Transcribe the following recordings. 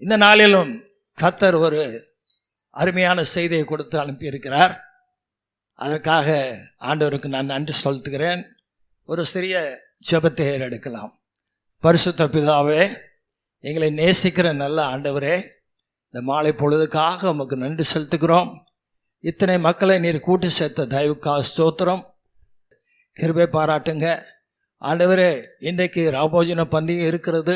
இந்த நாளிலும் கர்த்தர் ஒரு அருமையான செய்தியை கொடுத்து அனுப்பியிருக்கிறார். அதற்காக ஆண்டவருக்கு நான் நன்றி செலுத்துகிறேன். ஒரு சிறிய ஜெபத்தை எடுக்கலாம். பரிசுத்த பிதாவே, எங்களை நேசிக்கிற நல்ல ஆண்டவரே, இந்த மாலை பொழுதுக்காக உமக்கு நன்றி செலுத்துகிறோம். இத்தனை மக்களை நீர் கூட்டி சேர்த்த தயவுக்காக ஸ்தோத்திரம். கிருபை பாராட்டுங்க ஆண்டவரே. இன்றைக்கு ராபோஜன பண்டிகை இருக்கிறது.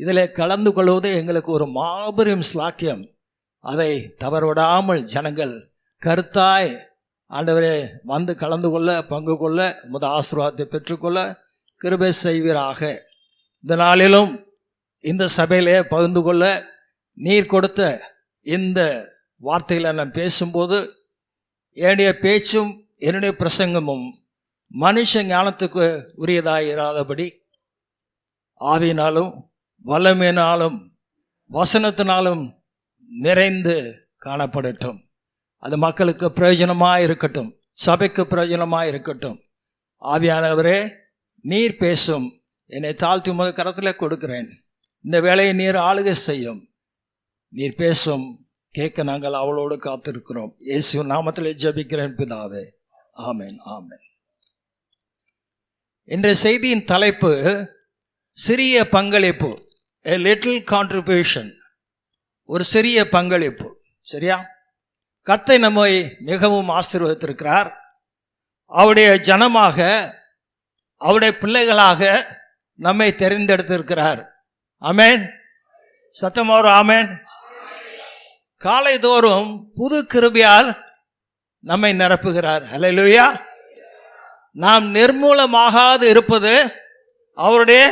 இதில் கலந்து கொள்வது எங்களுக்கு ஒரு மாபெரும் ஸ்லாக்கியம். அதை தவறவிடாமல் ஜனங்கள் கருத்தாய் ஆண்டவரே வந்து கலந்து கொள்ள, பங்கு கொள்ள, உமது ஆசீர்வாதத்தை பெற்றுக்கொள்ள கிருபை செய்வீராக. இந்த நாளிலும் இந்த சபையிலே பகிர்ந்து கொள்ள நீர் கொடுத்த இந்த வார்த்தையில் நான் பேசும்போது என்னுடைய பேச்சும் என்னுடைய பிரசங்கமும் மனுஷ ஞானத்துக்கு உரியதாக இராதபடி ஆவியினாலும் வல்லமையினாலும் வசனத்தினாலும் நிறைந்து காணப்படட்டும். அது மக்களுக்கு பிரயோஜனமாக இருக்கட்டும், சபைக்கு பிரயோஜனமாக இருக்கட்டும். ஆவியானவரே, நீர் பேசும். என்னை தாழ்த்தி உமது கரத்தில் கொடுக்கிறேன். இந்த வேலையை நீர் ஆளுகை செய்யும். நீர் பேசும். கேட்க நாங்கள் அவளோடு காத்திருக்கிறோம். இயேசு நாமத்திலே ஜெபிக்கிறேன் பிதாவே, ஆமென், ஆமென். இன்றைய செய்தியின் தலைப்பு சிறிய பங்களிப்பு, a little contribution. ஒரு சிறிய பங்களிப்பு. சரியா? கர்த்தர் நம்மை மிகவும் ஆசீர்வதித்திருக்கிறார். அவருடைய ஜனமாக, அவருடைய பிள்ளைகளாக நம்மை தெரிந்தெடுத்திருக்கிறார். ஆமென். சத்தமாறு ஆமென். காலை தோறும் புது கிருபையால் நம்மை நிரப்புகிறார். ஹல்லேலூயா. நாம் நிர்மூலமாகாது இருப்பது அவருடைய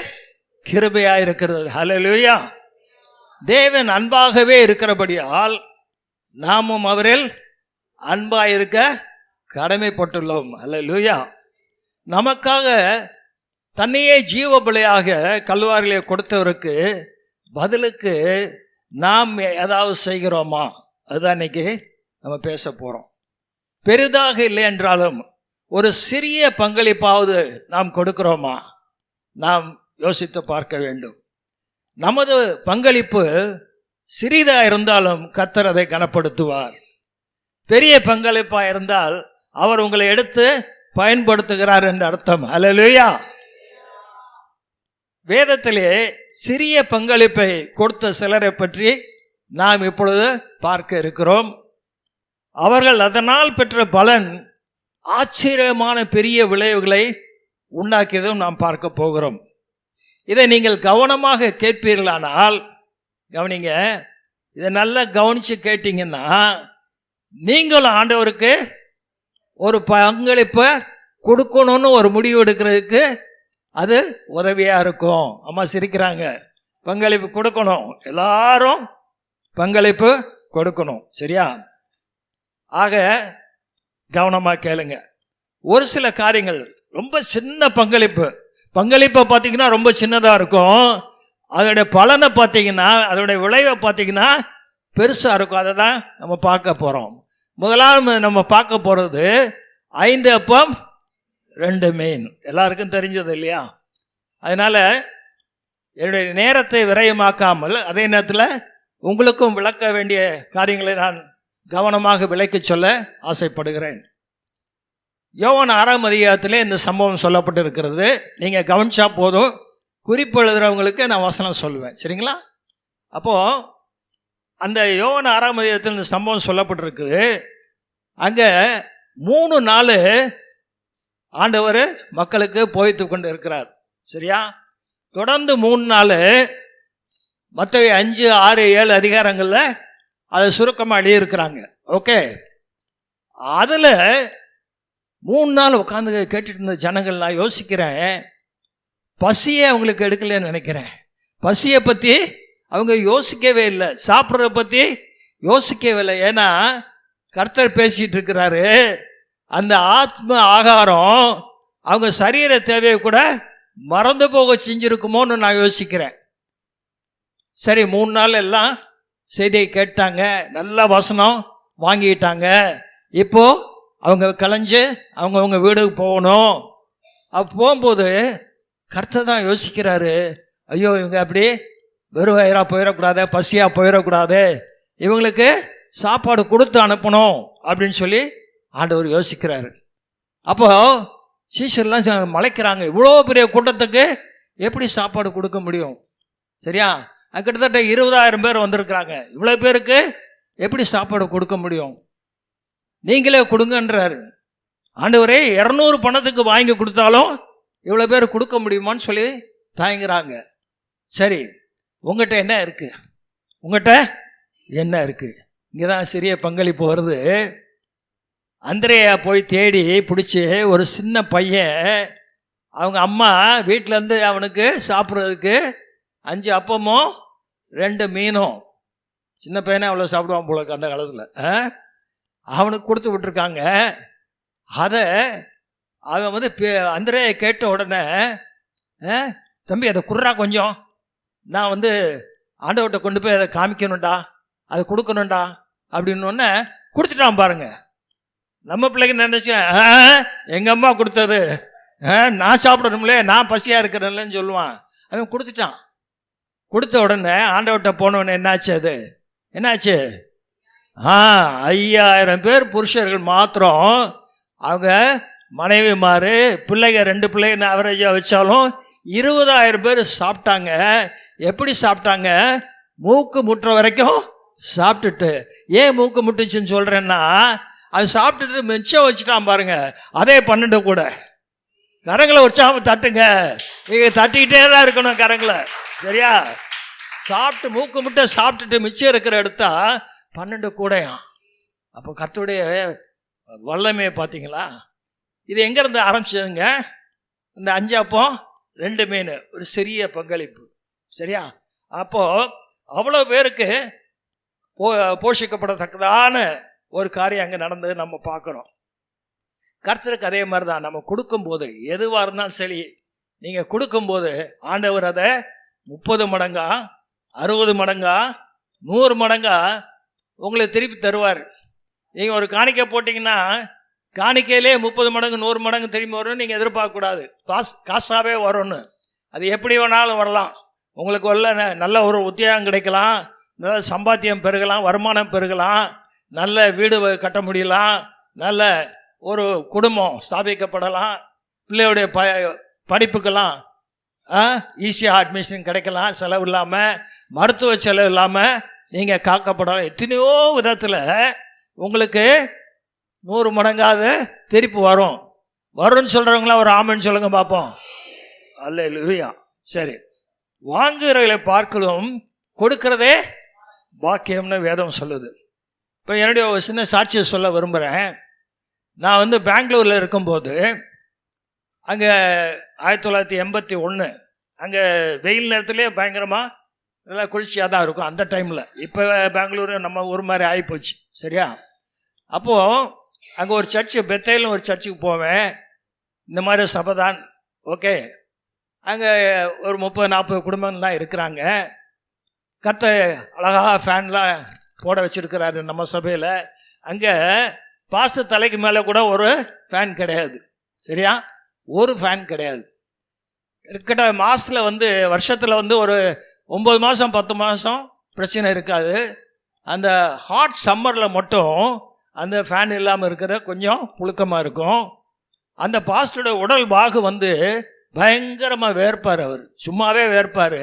கிருபையாக இருக்கிறது. ஹல்லேலூயா. தேவன் அன்பாகவே இருக்கிறபடியால் நாமும் அவரில் அன்பாக இருக்க கடமைப்பட்டுள்ளோம். ஹல்லேலூயா. நமக்காக தன்னையே ஜீவ பலியாக கல்வாரிலே கொடுத்தவருக்கு பதிலுக்கு நாம் ஏதாவது செய்கிறோமா? அதுதான் இன்னைக்கு நம்ம பேச போகிறோம். பெரிதாக இல்லை என்றாலும் ஒரு சிறிய பங்களிப்பாவது நாம் கொடுக்கிறோமா? நாம் யோசித்து பார்க்க வேண்டும். நமது பங்களிப்பு சிறிதாக இருந்தாலும் கர்த்தர் அதை கனப்படுத்துவார். பெரிய பங்களிப்பாக இருந்தால் அவர் உங்களை எடுத்து பயன்படுத்துகிறார் என்று அர்த்தம். ஹல்லேலூயா. வேதத்திலே சிறிய பங்களிப்பை கொடுத்த சிலரை பற்றி நாம் இப்பொழுது பார்க்க இருக்கிறோம். அவர்கள் அதனால் பெற்ற பலன் ஆச்சரியமான பெரிய விளைவுகளை உண்டாக்கியதும் நாம் பார்க்க போகிறோம். இதை நீங்கள் கவனமாக கேட்பீர்களானால், கவனிங்க, இதை நல்லா கவனித்து கேட்டீங்கன்னா நீங்களும் ஆண்டவருக்கு ஒரு பங்களிப்பை கொடுக்கணும்னு ஒரு முடிவு எடுக்கிறதுக்கு அது உதவியாக இருக்கும். அம்மா சிரிக்கிறாங்க. பங்களிப்பு கொடுக்கணும், எல்லாரும் பங்களிப்பு கொடுக்கணும். சரியா? ஆக கவனமாக கேளுங்க. ஒரு சில காரியங்கள் ரொம்ப சின்ன பங்களிப்பை பார்த்தீங்கன்னா ரொம்ப சின்னதாக இருக்கும். அதோடைய பலனை பார்த்தீங்கன்னா, அதோடைய விளைவை பார்த்தீங்கன்னா பெருசாக இருக்கும். அதை தான் நம்ம பார்க்க போகிறோம். முதலாவது நம்ம பார்க்க போகிறது 5 அப்பம் 2 மீன். எல்லாருக்கும் தெரிஞ்சது இல்லையா? அதனால் என்னுடைய நேரத்தை விரயமாக்காமல் அதே நேரத்தில் உங்களுக்கும் விளக்க வேண்டிய காரியங்களை நான் கவனமாக விளக்கி சொல்ல ஆசைப்படுகிறேன். யோவான் 6ஆம் அதிகாரத்திலே இந்த சம்பவம் சொல்லப்பட்டிருக்கிறது. நீங்கள் கவனிச்சா போதும். குறிப்பு எழுதுகிறவங்களுக்கு நான் வசனம் சொல்லுவேன். சரிங்களா? அப்போது அந்த யோவான் 6ஆம் அதிகாரத்தில் இந்த சம்பவம் சொல்லப்பட்டிருக்குது. அங்கே 3 நாள் ஆண்டவர் மக்களுக்கு போய்த்து கொண்டு இருக்கிறார். சரியா? தொடர்ந்து 3 நாள் மத்தேயு 5, 6, 7 அதிகாரங்களில் அதை சுருக்கமாக எழுதியிருக்கிறாங்க. ஓகே. அதில் 3 நாள் உட்காந்து கேட்டுட்டு இருந்த ஜனங்கள், நான் யோசிக்கிறேன், பசியே அவங்களுக்கு எடுக்கலன்னு நினைக்கிறேன். பசியை பற்றி அவங்க யோசிக்கவே இல்லை, சாப்பிட்றத பற்றி யோசிக்கவே இல்லை. ஏன்னா கர்த்தர் பேசிகிட்டு இருக்கிறாரு. அந்த ஆத்ம ஆகாரம் அவங்க சரீர தேவையை கூட மறந்து போக செஞ்சுருக்குமோன்னு நான் யோசிக்கிறேன். சரி, 3 நாள் எல்லாம் செய்தியை கேட்டாங்க, நல்ல வசனம் வாங்கிட்டாங்க. இப்போது அவங்க கலைஞ்சு அவங்க வீடுக்கு போகணும். அப்போ போகும்போது கர்த்தர் தான் யோசிக்கிறாரு, ஐயோ இவங்க அப்படி வெறும் வயிறாக போயிடக்கூடாது, பசியாக போயிடக்கூடாது, இவங்களுக்கு சாப்பாடு கொடுத்து அனுப்பணும் அப்படின்னு சொல்லி ஆண்டவர் யோசிக்கிறாரு. அப்போ சீஷர்லாம் மலைக்கிறாங்க, இவ்வளோ பெரிய கூட்டத்துக்கு எப்படி சாப்பாடு கொடுக்க முடியும்? சரியா, கிட்டத்தட்ட 20,000 பேர் வந்திருக்கிறாங்க, இவ்வளோ பேருக்கு எப்படி சாப்பாடு கொடுக்க முடியும்? நீங்களே கொடுங்கன்றாரு. ஆண்டவரே 200 பணத்துக்கு வாங்கி கொடுத்தாலும் இவ்வளோ பேர் கொடுக்க முடியுமான்னு சொல்லி தாங்குறாங்க. சரி, உங்கள்கிட்ட என்ன இருக்கு? உங்கள்கிட்ட என்ன இருக்கு? இங்கே தான் சிறிய பங்களிப்பு வருது. அந்திரேயா போய் தேடி பிடிச்சி ஒரு சின்ன பையன், அவங்க அம்மா வீட்டிலேருந்து அவனுக்கு சாப்பிட்றதுக்கு 5 அப்பமும் 2 மீனும், சின்ன பையனே அவ்வளோ சாப்பிடுவான் போல அந்த காலத்தில், அவனுக்கு கொடுத்து விட்டுருக்காங்க. அதை அவன் அந்திரேயா கேட்ட உடனே, தம்பி அதை குர்றா கொஞ்சம், நான் ஆண்டவர்கிட்ட கொண்டு போய் அதை காமிக்கணும்டா, அதை கொடுக்கணும்டா அப்படின்னு கொடுத்துட்டான் பாருங்க. நம்ம பிள்ளைங்க நினைச்சேன், எங்கள் அம்மா கொடுத்தது நான் சாப்பிடணும்லே, நான் பசியாக இருக்கிறேன்லன்னு சொல்லுவான். அவன் கொடுத்துட்டான். கொடுத்த உடனே ஆண்டவர்கிட்ட போனவொடனே என்னாச்சு? அது என்னாச்சு? 5000 பேர் புருஷர்கள் மாத்திரம், அவங்க மனைவிமாரு பிள்ளைங்க 2 பிள்ளைங்க அவரேஜாக வச்சாலும் 20,000 பேர் சாப்பிட்டாங்க. எப்படி சாப்பிட்டாங்க? மூக்கு முட்டுற வரைக்கும் சாப்பிட்டுட்டு. ஏன் மூக்கு முட்டுச்சுன்னு சொல்கிறேன்னா, அது சாப்பிட்டுட்டு மிச்சம் வச்சுட்டான் பாருங்க. அதே 12 கூட. கரங்களை உற்சாகம் தட்டுங்க, நீங்கள் தட்டிக்கிட்டே தான் இருக்கணும் கரங்களை. சரியா, சாப்பிட்டு மூக்கு முட்டை சாப்பிட்டுட்டு மிச்சம் இருக்கிற எடுத்தா 12 கூடையாம். அப்போ கர்த்தருடைய வல்லமையை பார்த்தீங்களா? இது எங்கேருந்து ஆரம்பிச்சதுங்க? இந்த 5 அப்பம் 2 மீன், ஒரு சிறிய பங்களிப்பு. சரியா, அப்போது அவ்வளோ பேருக்கு போஷிக்கப்படத்தக்கதான ஒரு காரியம் அங்கே நடந்தது நம்ம பார்க்குறோம். கர்த்தருக்கு அதே மாதிரி தான். நம்ம கொடுக்கும்போது எதுவாக இருந்தாலும் சரி, நீங்கள் கொடுக்கும்போது ஆண்டவர் அதை 30 மடங்கா 60 மடங்கா 100 மடங்கா உங்களுக்கு திருப்பி தருவார். நீங்கள் ஒரு காணிக்கை போட்டிங்கன்னா காணிக்கையிலே 30 மடங்கு 100 மடங்கு திரும்பி வரும்னு நீங்கள் எதிர்பார்க்கக்கூடாது. காசாகவே வரும்னு. அது எப்படி வேணாலும் வரலாம். உங்களுக்கு நல்ல ஒரு உத்தியோகம் கிடைக்கலாம், நல்ல சம்பாத்தியம் பெருகலாம், வருமானம் பெருகலாம், நல்ல வீடு கட்ட முடியலாம், நல்ல ஒரு குடும்பம் ஸ்தாபிக்கப்படலாம், பிள்ளையுடைய படிப்புக்கெல்லாம் ஈஸியாக அட்மிஷன் கிடைக்கலாம், செலவு இல்லாமல், மருத்துவ செலவு இல்லாமல் நீங்கள் காக்கப்படலாம். எத்தனையோ விதத்தில் உங்களுக்கு 100 மடங்காவது திருப்பி வரும்னு சொல்கிறவங்களாம் ஒரு ஆமன்னு சொல்லுங்க பார்ப்போம். அல்லேலூயா. சரி, வாங்குகிறவர்களை பார்க்கலும் கொடுக்கிறதே பாக்கியம்னு வேதம் சொல்லுது. இப்போ என்னுடைய ஒரு சின்ன சாட்சியை சொல்ல விரும்புகிறேன். நான் பெங்களூரில் இருக்கும்போது, அங்கே 1981 அங்கே வெயில் நேரத்துலேயே பயங்கரமாக நல்லா குளிர்ச்சியாக தான் இருக்கும் அந்த டைமில். இப்போ பெங்களூரு நம்ம ஊர் மாதிரி ஆகிப்போச்சு. சரியா, அப்போது அங்கே ஒரு சர்ச்சு, பெத்தேல்னு ஒரு சர்ச்சுக்கு போவேன். இந்த மாதிரி சபை தான். ஓகே, அங்கே ஒரு 30-40 குடும்பங்கள் தான் இருக்கிறாங்க. கர்த்தர் அழகாக ஃபேன்லாம் போட வச்சுருக்கிறாரு நம்ம சபையில். அங்கே பாஸ்டர் தலைக்கு மேலே கூட ஒரு ஃபேன் கிடையாது. சரியா, ஒரு ஃபேன் கிடையாது. கிட்ட மாதத்தில் வருஷத்தில் ஒரு 9 மாதம் 10 மாதம் பிரச்சனை இருக்காது. அந்த ஹாட் சம்மரில் மட்டும் அந்த ஃபேன் இல்லாமல் இருக்கிற கொஞ்சம் புழுக்கமாக இருக்கும். அந்த பாஸ்டரோட உடல் பாகு பயங்கரமாக வேர்ப்பார். அவர் சும்மாவே வேர்ப்பார்.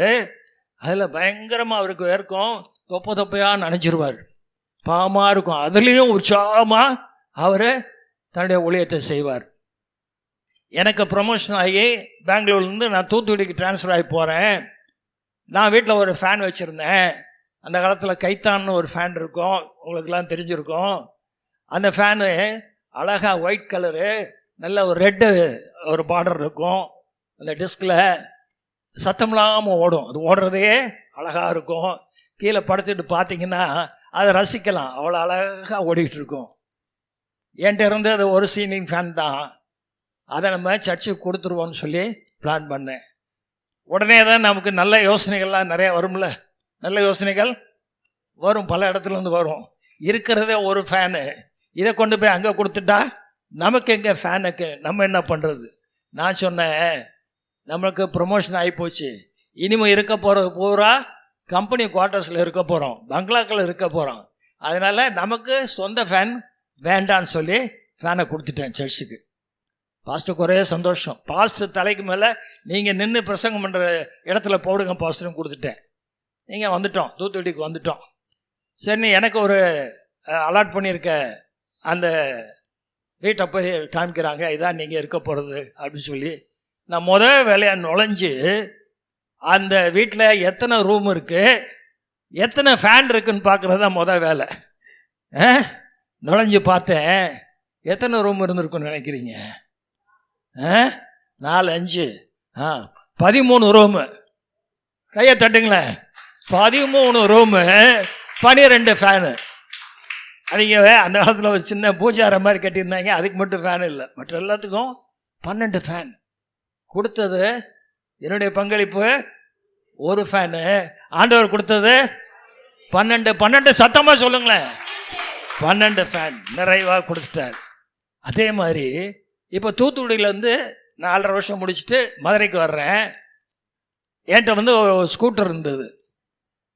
அதில் பயங்கரமாக அவருக்கு வேர்க்கும். தொப்பையாக நனைஞ்சிருவார். பாவமாக இருக்கும். அதுலேயும் உற்சாகமாக அவர் தன்னுடைய ஊழியத்தை செய்வார். எனக்கு ப்ரமோஷன் ஆகி பெங்களூர்லேருந்து நான் தூத்துக்குடிக்கு ட்ரான்ஸ்ஃபர் ஆகி போகிறேன். நான் வீட்டில் ஒரு ஃபேன் வச்சுருந்தேன். அந்த காலத்தில் கைத்தான்னு ஒரு ஃபேன் இருக்கும், உங்களுக்கெல்லாம் தெரிஞ்சிருக்கும். அந்த ஃபேனு அழகாக ஒயிட் கலரு, நல்ல ஒரு ரெட்டு ஒரு பார்டர் இருக்கும். அந்த டிஸ்கில் சத்தம் இல்லாமல் ஓடும். அது ஓடுறதே அழகாக இருக்கும். கீழே படுத்துட்டு பார்த்தீங்கன்னா அதை ரசிக்கலாம். அவ்வளோ அழகாக ஓடிக்கிட்டு இருக்கும். என்கிட்ட இருந்து அது ஒரு சீலிங் ஃபேன் தான். அதை நம்ம சர்ச்சுக்கு கொடுத்துருவோம்னு சொல்லி பிளான் பண்ணேன். உடனே தான் நமக்கு நல்ல யோசனைகள்லாம் நிறையா வரும்ல. நல்ல யோசனைகள் வரும், பல இடத்துலேருந்து வரும். இருக்கிறதே ஒரு ஃபேனு, இதை கொண்டு போய் அங்கே கொடுத்துட்டா நமக்கு எங்கே ஃபேனுக்கு, நம்ம என்ன பண்ணுறது? நான் சொன்னேன், நம்மளுக்கு ப்ரொமோஷன் ஆகிப்போச்சு, இனிமேல் இருக்க போகிறது பூரா கம்பெனி குவார்ட்டர்ஸில் இருக்க போகிறோம், பங்களாக்கள் இருக்க போகிறோம். அதனால் நமக்கு சொந்த ஃபேன் வேண்டான்னு சொல்லி ஃபேனை கொடுத்துட்டேன் சர்ச்சுக்கு. பாஸ்டருக்கு ஒரே சந்தோஷம். பாஸ்டர் தலைக்கு மேலே நீங்கள் நின்று பிரசங்கம் பண்ணுற இடத்துல போடுங்க பாஸ்டர்னு கொடுத்துட்டேன். நீங்கள் வந்துட்டோம், தூத்துக்குடிக்கு வந்துட்டோம். சரி, எனக்கு ஒரு அலாட் பண்ணியிருக்க அந்த வீட்டை போய் காமிக்கிறாங்க, இதான் நீங்கள் இருக்க போகிறது அப்படின்னு சொல்லி நான் முதல் வேலையாக நுழைஞ்சு அந்த வீட்டில் எத்தனை ரூம் இருக்குது, எத்தனை ஃபேன் இருக்குன்னு பார்க்குறது தான் முதல் வேலை. நுழைஞ்சு பார்த்தேன், எத்தனை ரூம் இருந்திருக்குன்னு நினைக்கிறீங்க? 4, 5, 13 ரூமு. கையை தட்டுங்களேன். 13 ரூமு, 12 ஃபேனு. அவங்க அந்த காலத்தில் ஒரு சின்ன பூஜார மாதிரி கட்டியிருந்தாங்க, அதுக்கு மட்டும் ஃபேன் இல்லை, மற்ற எல்லாத்துக்கும் 12 ஃபேன். கொடுத்தது என்னுடைய பங்களிப்பு 1 ஃபேனு. ஆண்டவர் கொடுத்தது 12 சத்தமாக சொல்லுங்களேன். 12 ஃபேன் நிறைவாக கொடுத்துட்டார். அதே மாதிரி இப்போ தூத்துக்குடியிலேருந்து 4.5 வருஷம் முடிச்சுட்டு மதுரைக்கு வர்றேன். என்கிட்ட ஒரு ஸ்கூட்டர் இருந்தது.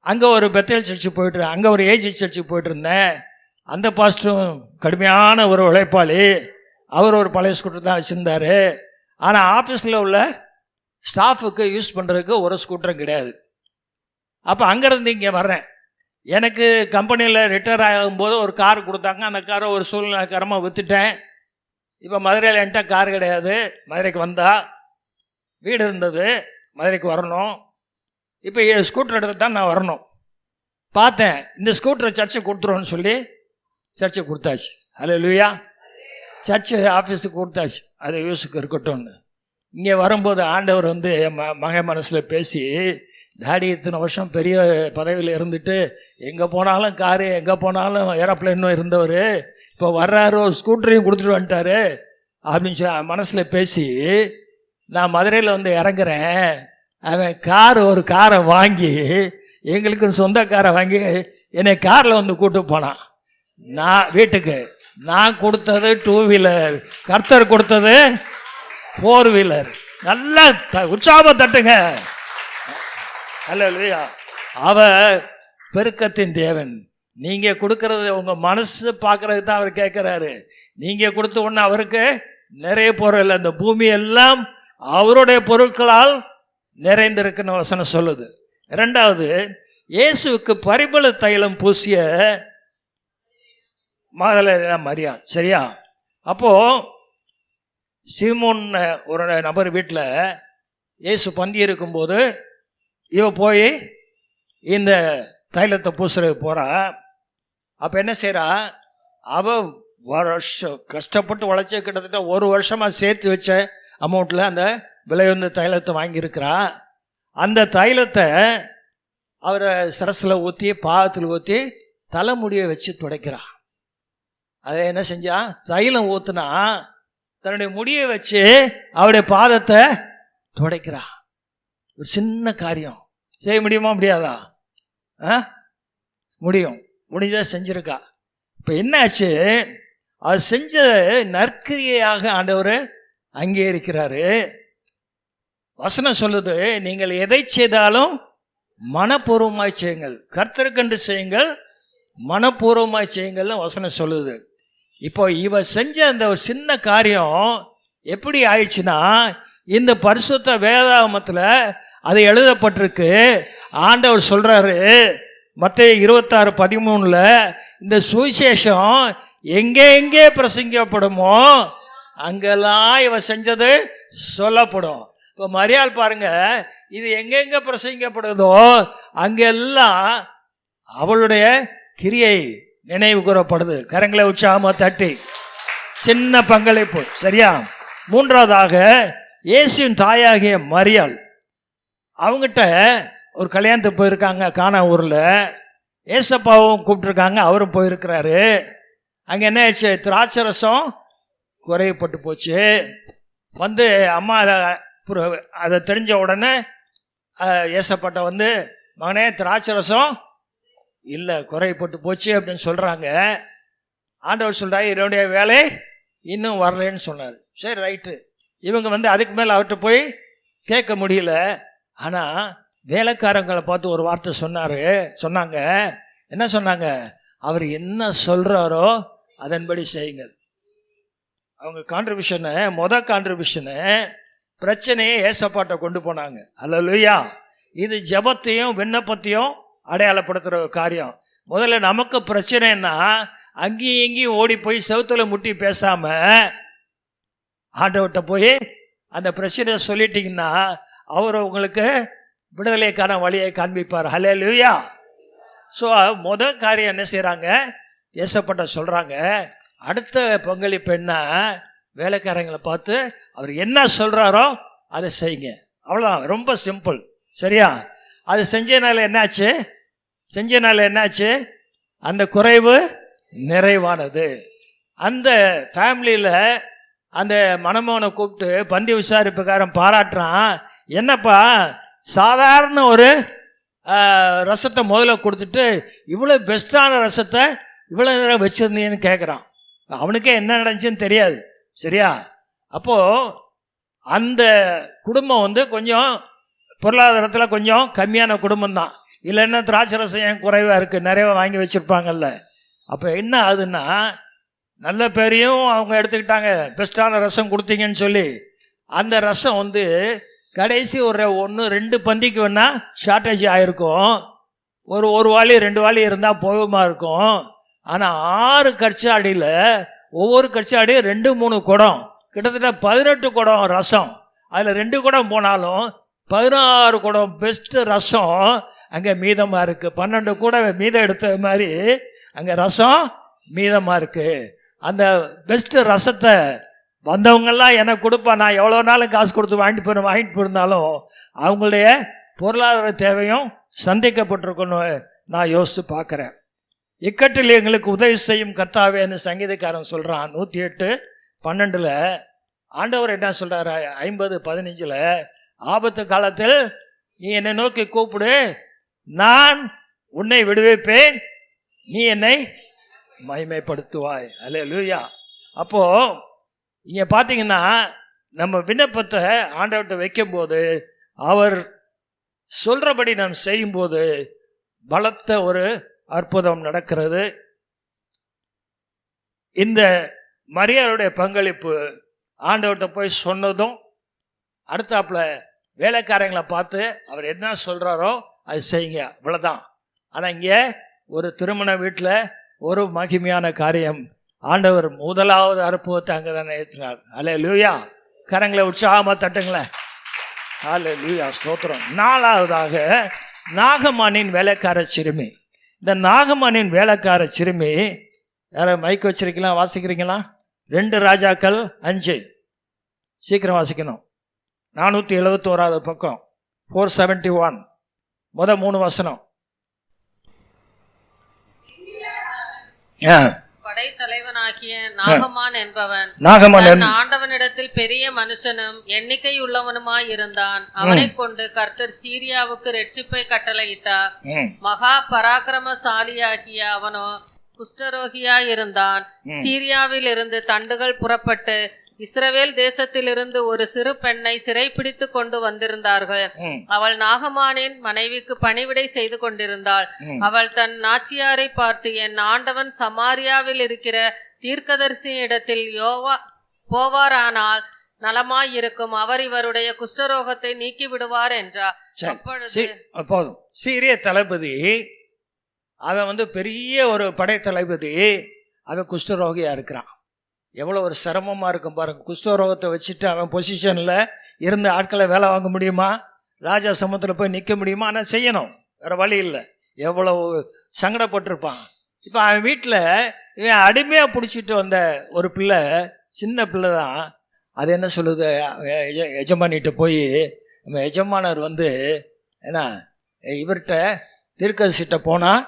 அங்கே ஒரு பெத்தேல் சர்ச்சு போய்ட்டு, அங்கே ஒரு ஏஜி சர்ச்சுக்கு போய்ட்டு இருந்தேன். அந்த பாஸ்டரும் கடுமையான ஒரு உழைப்பாளி. அவர் ஒரு பழைய ஸ்கூட்டர் தான் வச்சுருந்தார். ஆனால் ஆஃபீஸில் உள்ள ஸ்டாஃபுக்கு யூஸ் பண்ணுறதுக்கு ஒரு ஸ்கூட்டரும் கிடையாது. அப்போ அங்கேருந்து இங்கே வர்றேன். எனக்கு கம்பெனியில் ரிட்டையர் ஆகும்போது ஒரு கார் கொடுத்தாங்க. அந்த காரை ஒரு சூழ்நிலைக்காரமாக விற்றுட்டேன். இப்போ மதுரையில் என்கிட்ட கார் கிடையாது. மதுரைக்கு வந்தால் வீடு இருந்தது, மதுரைக்கு வரணும். இப்போ ஸ்கூட்டர் எடுத்து தான் நான் வரணும். பார்த்தேன், இந்த ஸ்கூட்டரை சர்ச்சுக்கு கொடுத்துருவோன்னு சொல்லி சர்ச்சுக்கு கொடுத்தாச்சு. அல்லேலூயா. சர்ச்சு ஆஃபீஸுக்கு கொடுத்தாச்சு, அது யூஸுக்கு இருக்கட்டும்னு. இங்கே வரும்போது ஆண்டவர் என் மகன் மனசில் பேசி, டாடி இத்தனை வருஷம் பெரிய பதவியில் இருந்துட்டு எங்கே போனாலும் காரு, எங்கே போனாலும் ஏரோப்ளைனும் இருந்தவர், இப்போ வர்றாரு ஒரு ஸ்கூட்டரையும் கொடுத்துட்டு வந்துட்டாரு அப்படின்னு சொல்லி மனசில் பேசி, நான் மதுரையில் இறங்குறேன். அவன் ஒரு காரை வாங்கி, எங்களுக்கு சொந்த காரை வாங்கி என்னை காரில் கூட்டு போனான். நான் வீட்டுக்கு நான் கொடுத்தது 2 வீலர், கர்த்தர் கொடுத்தது 4 வீலர். நல்லா உற்சாகமாக தட்டுங்க. அல்லேலூயா. அவர் பெருக்கத்தின் தேவன். நீங்கள் கொடுக்கறது உங்கள் மனசு பார்க்கறது தான் அவர் கேட்குறாரு. நீங்கள் கொடுத்த ஒன்று அவருக்கு நிறைய பொருள், அந்த பூமி எல்லாம் அவருடைய பொருட்களால் நிறைந்திருக்குன்னு வசனம் சொல்லுது. 2வது, இயேசுவுக்கு பரிமள தைலம் பூசிய மரியா. சரியா? அப்போது சீமோன் ஒரு நபர் வீட்டில் இயேசு பந்தி இருக்கும்போது இவ போய் இந்த தைலத்தை பூசுறதுக்கு போகிறா. அப்போ என்ன செய்கிறா, அவள் வருஷம் கஷ்டப்பட்டு உழைச்சி கிட்டத்தட்ட 1 வருஷமாக சேர்த்து வச்ச அமௌண்ட்டில் அந்த விலையுந்த தைலத்தை வாங்கியிருக்கிறா. அந்த தைலத்தை அவரை சரசில் ஊற்றி, பாதத்தில் ஊற்றி தலைமுடியை வச்சு துடைக்கிறா. அதை என்ன செஞ்சா, தைலம் ஊற்றுனா தன்னுடைய முடியை வச்சு அவருடைய பாதத்தை துடைக்கிறா. ஒரு சின்ன காரியம் செய்ய முடியுமா, முடியாதா? முடியும், முடிஞ்சா செஞ்சிருக்கா. இப்போ என்னாச்சு, அது செஞ்ச நற்கிரியையாக ஆண்டவர் அங்கீகரிக்கிறாரு. வசனம் சொல்லுது, நீங்கள் எதை செய்தாலும் மனப்பூர்வமாய் செய்யுங்கள், கர்த்தருக்கென்று செய்யுங்கள், மனப்பூர்வமாய் செய்யுங்கள்னு வசனம் சொல்லுது. இப்போ இவ செஞ்ச அந்த ஒரு சின்ன காரியம் எப்படி ஆயிடுச்சுன்னா, இந்த பரிசுத்த வேதாகமத்தில் அது எழுதப்பட்டிருக்கு. ஆண்டவர் சொல்கிறாரு மத்தேயு 26:13, இந்த சுவிசேஷம் எங்கே பிரசங்கப்படுமோ அங்கெல்லாம் இவ செஞ்சது சொல்லப்படும். இப்போ மரியாள் பாருங்க, இது எங்கெங்கே பிரசங்கப்படுதோ அங்கெல்லாம் அவளுடைய கிரியை நினைவு கூறப்படுது. கரங்களை உற்சாகமாக தட்டி சின்ன பங்களிப்பு. சரியா? 3வதாக, இயேசுவின் தாயாகிய மரியாள், அவங்ககிட்ட ஒரு கல்யாணத்துக்கு போயிருக்காங்க கானா ஊரில். ஏசப்பாவும் கூப்பிட்டுருக்காங்க, அவரும் போயிருக்கிறாரு. அங்கே என்ன ஆயிடுச்சு, திராட்சை ரசம் குறையப்பட்டு போச்சு. அம்மா அதை தெரிஞ்ச உடனே ஏசப்பாட்ட மகனே திராட்சை ரசம் இல்லை, குறையப்பட்டு போச்சு அப்படின்னு சொல்கிறாங்க. ஆண்டவர் சொல்கிறார், என்னுடைய வேலை இன்னும் வரலன்னு சொன்னார். சரி, ரைட்டு. இவங்க அதுக்கு மேலே அவர்கிட்ட போய் கேட்க முடியல. ஆனால் வேலைக்காரங்களை பார்த்து ஒரு வார்த்தை சொன்னாங்க. என்ன சொன்னாங்க? அவர் என்ன சொல்கிறாரோ அதன்படி செய்யுங்க. அவங்க கான்ட்ரிபியூஷனு பிரச்சனையை ஏசப்பாட்டை கொண்டு போனாங்க. அல்லேலூயா. இது ஜெபத்தையும் விண்ணப்பத்தையும் அடையாளப்படுத்துகிற ஒரு காரியம். முதல்ல நமக்கு பிரச்சனைன்னா அங்கேயும் இங்கேயும் ஓடி போய் செவுத்துல முட்டி பேசாமல் ஆண்டவர்கிட்ட போய் அந்த பிரச்சனையை சொல்லிட்டீங்கன்னா அவர் உங்களுக்கு விடுதலைக்கான வழியை காண்பிப்பார். அல்லேலூயா. ஸோ முதல் காரியம் என்ன செய்கிறாங்க? ஏசப்பாட்ட சொல்கிறாங்க. அடுத்த பங்களிப்பு என்ன? வேலைக்காரங்களை பார்த்து அவர் என்ன சொல்கிறாரோ அதை செய்யுங்க. அவ்வளோதான், ரொம்ப சிம்பிள். சரியா? அது செஞ்சனால என்னாச்சு? அந்த குறைவு நிறைவானது. அந்த ஃபேமிலியில் அந்த மணமகனை கூப்பிட்டு பந்தி விசாரிப்புக்காரன் பாராட்டுறான். என்னப்பா, சாதாரண ஒரு ரசத்தை முதல்ல கொடுத்துட்டு இவ்வளோ பெஸ்ட்டான ரசத்தை இவ்வளோ நேரம் வச்சுருந்தீங்கன்னு கேட்குறான். அவனுக்கே என்ன நடந்துச்சுன்னு தெரியாது. சரியா? அப்போது அந்த குடும்பம் கொஞ்சம் பொருளாதாரத்தில் கொஞ்சம் கம்மியான குடும்பம்தான். இல்லைன்னா திராட்சை ரசம் ஏன் குறைவாக இருக்குது, நிறைய வாங்கி வச்சுருப்பாங்கல்ல. அப்போ என்ன ஆகுதுன்னா, நல்ல பேரையும் அவங்க எடுத்துக்கிட்டாங்க, பெஸ்ட்டான ரசம் கொடுத்தீங்கன்னு சொல்லி. அந்த ரசம் கடைசி ஒரு 1-2 பந்திக்கு வேணால் ஷார்ட்டேஜ் ஆகிருக்கும். ஒரு வாளி 2 வாளி இருந்தால் போகுமா இருக்கும். ஆனால் 6 கற்சாடியில் ஒவ்வொரு கற்சாடியும் 2-3 குடம், கிட்டத்தட்ட 18 குடம் ரசம். அதில் 2 குடம் போனாலும் 16 குடம் பெஸ்ட்டு ரசம் அங்கே மீதமாக இருக்குது. 12 கூட மீதம் எடுத்த மாதிரி அங்கே ரசம் மீதமாக இருக்குது. அந்த பெஸ்ட்டு ரசத்தை வந்தவங்கெல்லாம் எனக்கு கொடுப்பா, நான் எவ்வளோ நாளும் காசு கொடுத்து வாங்கிட்டு போயிருந்தாலும் அவங்களுடைய பொருளாதார தேவையும் சந்திக்கப்பட்டிருக்கணும். நான் யோசித்து பார்க்குறேன். இக்கட்டில் எங்களுக்கு உதவி செய்யும் கர்த்தாவேன்னு சங்கீதக்காரன் சொல்கிறான். 108:12 ஆண்டவர் என்ன சொல்கிறார்? 50:15 ஆபத்து காலத்தில் நீ என்னை நோக்கி கூப்பிடு, நான் உன்னை விடுவிப்பேன், நீ என்னை மகிமைப்படுத்துவாய். அல்லேலூயா. அப்போது இங்கே பார்த்தீங்கன்னா நம்ம விண்ணப்பத்தை ஆண்டவர்கிட்ட வைக்கும்போது அவர் சொல்கிறபடி நாம் செய்யும்போது பலத்த ஒரு அற்புதம் நடக்கிறது. இந்த மரியாளுடைய பங்களிப்பு ஆண்டவர்கிட்ட போய் சொன்னதும் அடுத்தாப்புல வேலைக்காரங்களை பார்த்து அவர் என்ன சொல்கிறாரோ அது செய்யுங்க, இவ்வளோதான். ஆனால் இங்கே ஒரு திருமண வீட்டில் ஒரு மகிமையான காரியம், ஆண்டவர் முதலாவது அற்புதத்தை அங்கே தானே ஏற்றினார். அல்லேலூயா. கரங்களை உற்சாகமாக தட்டுங்களேன். அல்லேலூயா, ஸ்தோத்திரம். 4வதாக நாகமானின் வேலைக்கார சிறுமி. இந்த நாகமானின் வேலைக்கார சிறுமி யாரும் மைக் வச்சிருக்கலாம், வாசிக்கிறீங்களா? 2 ராஜாக்கள் 5, சீக்கிரம் வாசிக்கணும். 471 பக்கம், 471, முதல் 3 வசனம். படைத்தலைவனாகிய நாகமான் என்பவன் ஆண்டவனிடத்தில் பெரிய மனுஷனும் எண்ணிக்கை உள்ளவனுமாய் இருந்தான். அவனை கொண்டு கர்த்தர் சீரியாவுக்கு ரட்சிப்பை கட்டளையிட்டார். மகா பராக்கிரமசாலியாகிய அவனோ குஷ்டரோகியாய் இருந்தான். சீரியாவில் இருந்து தண்டுகள் புறப்பட்டு இஸ்ரவேல் தேசத்திலிருந்து ஒரு சிறு பெண்ணை சிறைப்பிடித்து கொண்டு வந்திருந்தார்கள். அவள் நாகமானின் மனைவிக்கு பணிவிடை செய்து கொண்டிருந்தாள். அவள் தன் நாச்சியாரை பார்த்து, என் ஆண்டவன் சமாரியாவில் இருக்கிற தீர்க்கதரிசி இடத்தில் போவாரானால் நலமாயிருக்கும், அவர் இவருடைய குஷ்டரோகத்தை நீக்கி விடுவார் என்றார். அப்பொழுது சீரிய தளபதி அவன் பெரிய ஒரு படை தளபதி, அவன் குஷ்டரோகியா இருக்கிறான். எவ்வளோ ஒரு சிரமமாக இருக்கும் பாருங்க. குஷ்டரோகத்தை வச்சுட்டு அவன் பொசிஷனில் இருந்து ஆட்களை வேலை வாங்க முடியுமா? ராஜா சமூகத்தில் போய் நிற்க முடியுமா? ஆனால் செய்யணும், வேறு வழி இல்லை. எவ்வளோ சங்கடப்பட்டிருப்பான். இப்போ அவன் வீட்டில் இவன் அடிமையாக பிடிச்சிட்டு வந்த ஒரு பிள்ளை, சின்ன பிள்ளை தான். அது என்ன சொல்லுது? எஜமானிகிட்ட போய், நம்ம எஜமானர் ஏன்னா இவர்கிட்ட தீர்க்கதரிசிட்ட போனால்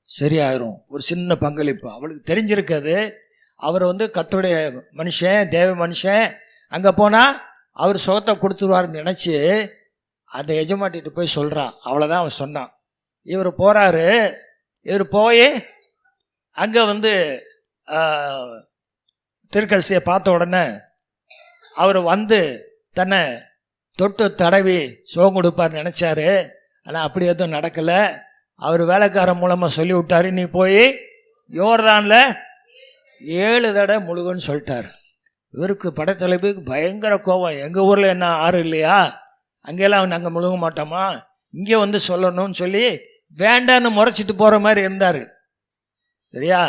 சரியாயிரும், ஒரு சின்ன பங்களிப்பு. அவளுக்கு தெரிஞ்சிருக்காது அவர் கர்த்தருடைய மனுஷன், தேவ மனுஷன், அங்கே போனால் அவர் சுகத்தை கொடுத்துருவார்னு நினச்சி அந்த எஜமாட்டிகிட்ட போய் சொல்கிறான். அவ்வளோதான் அவன் சொன்னான். இவர் போகிறாரு. இவர் போய் அங்கே தீர்க்கதரிசியை பார்த்த உடனே அவர் தன்னை தொட்டு தடவி சுகம் கொடுப்பார் நினச்சாரு. ஆனால் அப்படி எதுவும் நடக்கலை. அவர் வேலைக்காரன் மூலமாக சொல்லி விட்டாரு, நீ போய் யோர்தானில் 7 தடவை முழுகுன்னு சொல்லிட்டார். இவருக்கு படைத்தலைப்புக்கு பயங்கர கோபம். எங்கள் ஊரில் என்ன ஆறு இல்லையா, அங்கெல்லாம் நாங்கள் முழுக மாட்டோமா, இங்கே வந்து சொல்லணும்னு சொல்லி வேண்டான்னு முறைச்சிட்டு போகிற மாதிரி இருந்தார். சரியா?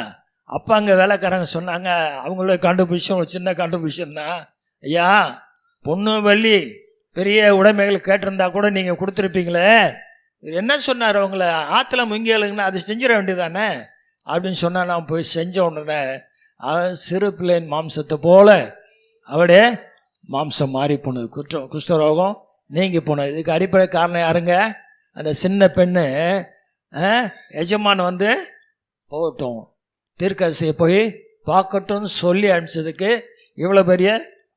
அப்போ அங்கே வேலைக்காரங்க சொன்னாங்க, அவங்களோட கான்ட்ரிபியூஷன் ஒரு சின்ன கான்ட்ரிபியூஷன் தான். ஐயா, பொண்ணு வெள்ளி பெரிய உடைமைகள் கேட்டிருந்தா கூட நீங்கள் கொடுத்துருப்பீங்களே, என்ன சொன்னார், அவங்கள ஆற்றுல முங்கியலுங்கன்னா அது செஞ்சிட வேண்டியதானே அப்படின்னு சொன்னால் நான் போய் செஞ்ச உடனே சிறு பிள்ளையின் மாம்சத்தை போல அவடைய மாம்சம் மாறி போனது, குஷ்டரோகம் நீங்கி போனது. இதுக்கு அடிப்படை காரணம் யாருங்க? அந்த சின்ன பெண்ணு எஜமான் வந்து போகட்டும் தீர்க்கதரிசியை போய் பார்க்கட்டும்னு சொல்லி அனுப்பிச்சதுக்கு இவ்வளோ பெரிய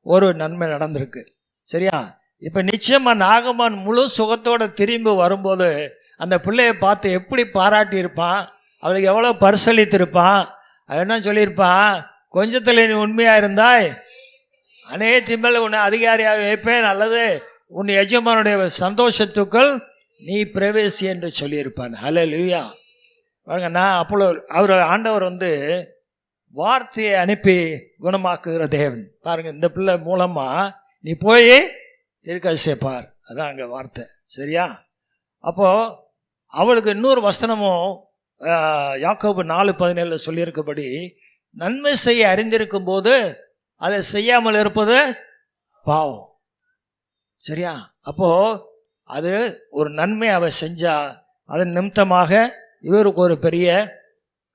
ஒரு நன்மை நடந்திருக்கு. சரியா? இப்போ நிச்சயமாக நாகமான் முழு சுகத்தோடு திரும்பி வரும்போது அந்த பிள்ளையை பார்த்து எப்படி பாராட்டியிருப்பான், அவளுக்கு எவ்வளோ பரிசளித்திருப்பான். அது என்ன சொல்லியிருப்பான், கொஞ்சத்தில் நீ உண்மையாக இருந்தாய் அநேகத்தின் மேல் உன்னை அதிகாரியாக வைப்பேன், அல்லது உன் எஜமானுடைய சந்தோஷத்துக்குள் நீ பிரவேசி என்று சொல்லியிருப்பான். ஹல்லேலூயா. பாருங்க, நான் அப்போ அவர் ஆண்டவர் வந்து வார்த்தையை அனுப்பி குணமாக்குகிற தேவன். பாருங்க, இந்த பிள்ளை மூலமாக நீ போய் தீர்க்கதரிசியை பார், அதான் அங்கே வார்த்தை. சரியா? அப்போது அவளுக்கு இன்னொரு வசனமும் யாக்கோபு 4:17 சொல்லியிருக்கபடி, நன்மை செய்ய அறிந்திருக்கும் போது அதை செய்யாமல் இருப்பது பாவம். சரியா? அப்போது அது ஒரு நன்மை அவள் செஞ்சா, அதன் நிமித்தமாக இவருக்கு ஒரு பெரிய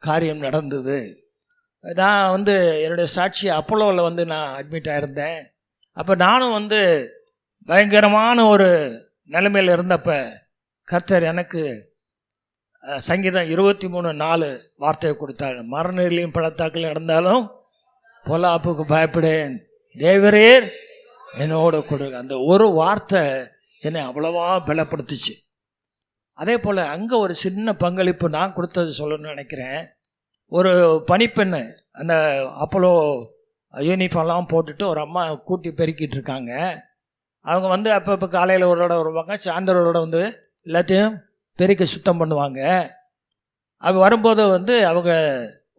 காரியம் நடந்தது. நான் வந்து என்னுடைய சாட்சி அப்போலோவில் வந்து நான் அட்மிட் ஆகிருந்தேன். அப்போ நானும் வந்து பயங்கரமான ஒரு நிலைமையில் இருந்தப்ப கர்த்தர் எனக்கு சங்கீதம் 23:4 வார்த்தையை கொடுத்தார். மரணத்திலையும் பள்ளத்தாக்கில் நடந்தாலும் பொல்லாப்புக்கு பயப்படேன், தேவரீர் என்னோட கொடு. அந்த ஒரு வார்த்தை என்னை அவ்வளவா பலப்படுத்துச்சு. அதே போல் அங்கே ஒரு சின்ன பங்களிப்பு நான் கொடுத்தது சொல்லணும்னு நினைக்கிறேன். ஒரு பணிப்பெண்ணு அந்த அப்போலோ யூனிஃபார்ம்லாம் போட்டுட்டு ஒரு அம்மா கூட்டி பெருக்கிட்டு இருக்காங்க. அவங்க வந்து அப்போ காலையில் ஒருவோட வருவாங்க, சாயந்தரோட வந்து எல்லாத்தையும் பெருக்கி சுத்தம் பண்ணுவாங்க. அது வரும்போது வந்து அவங்க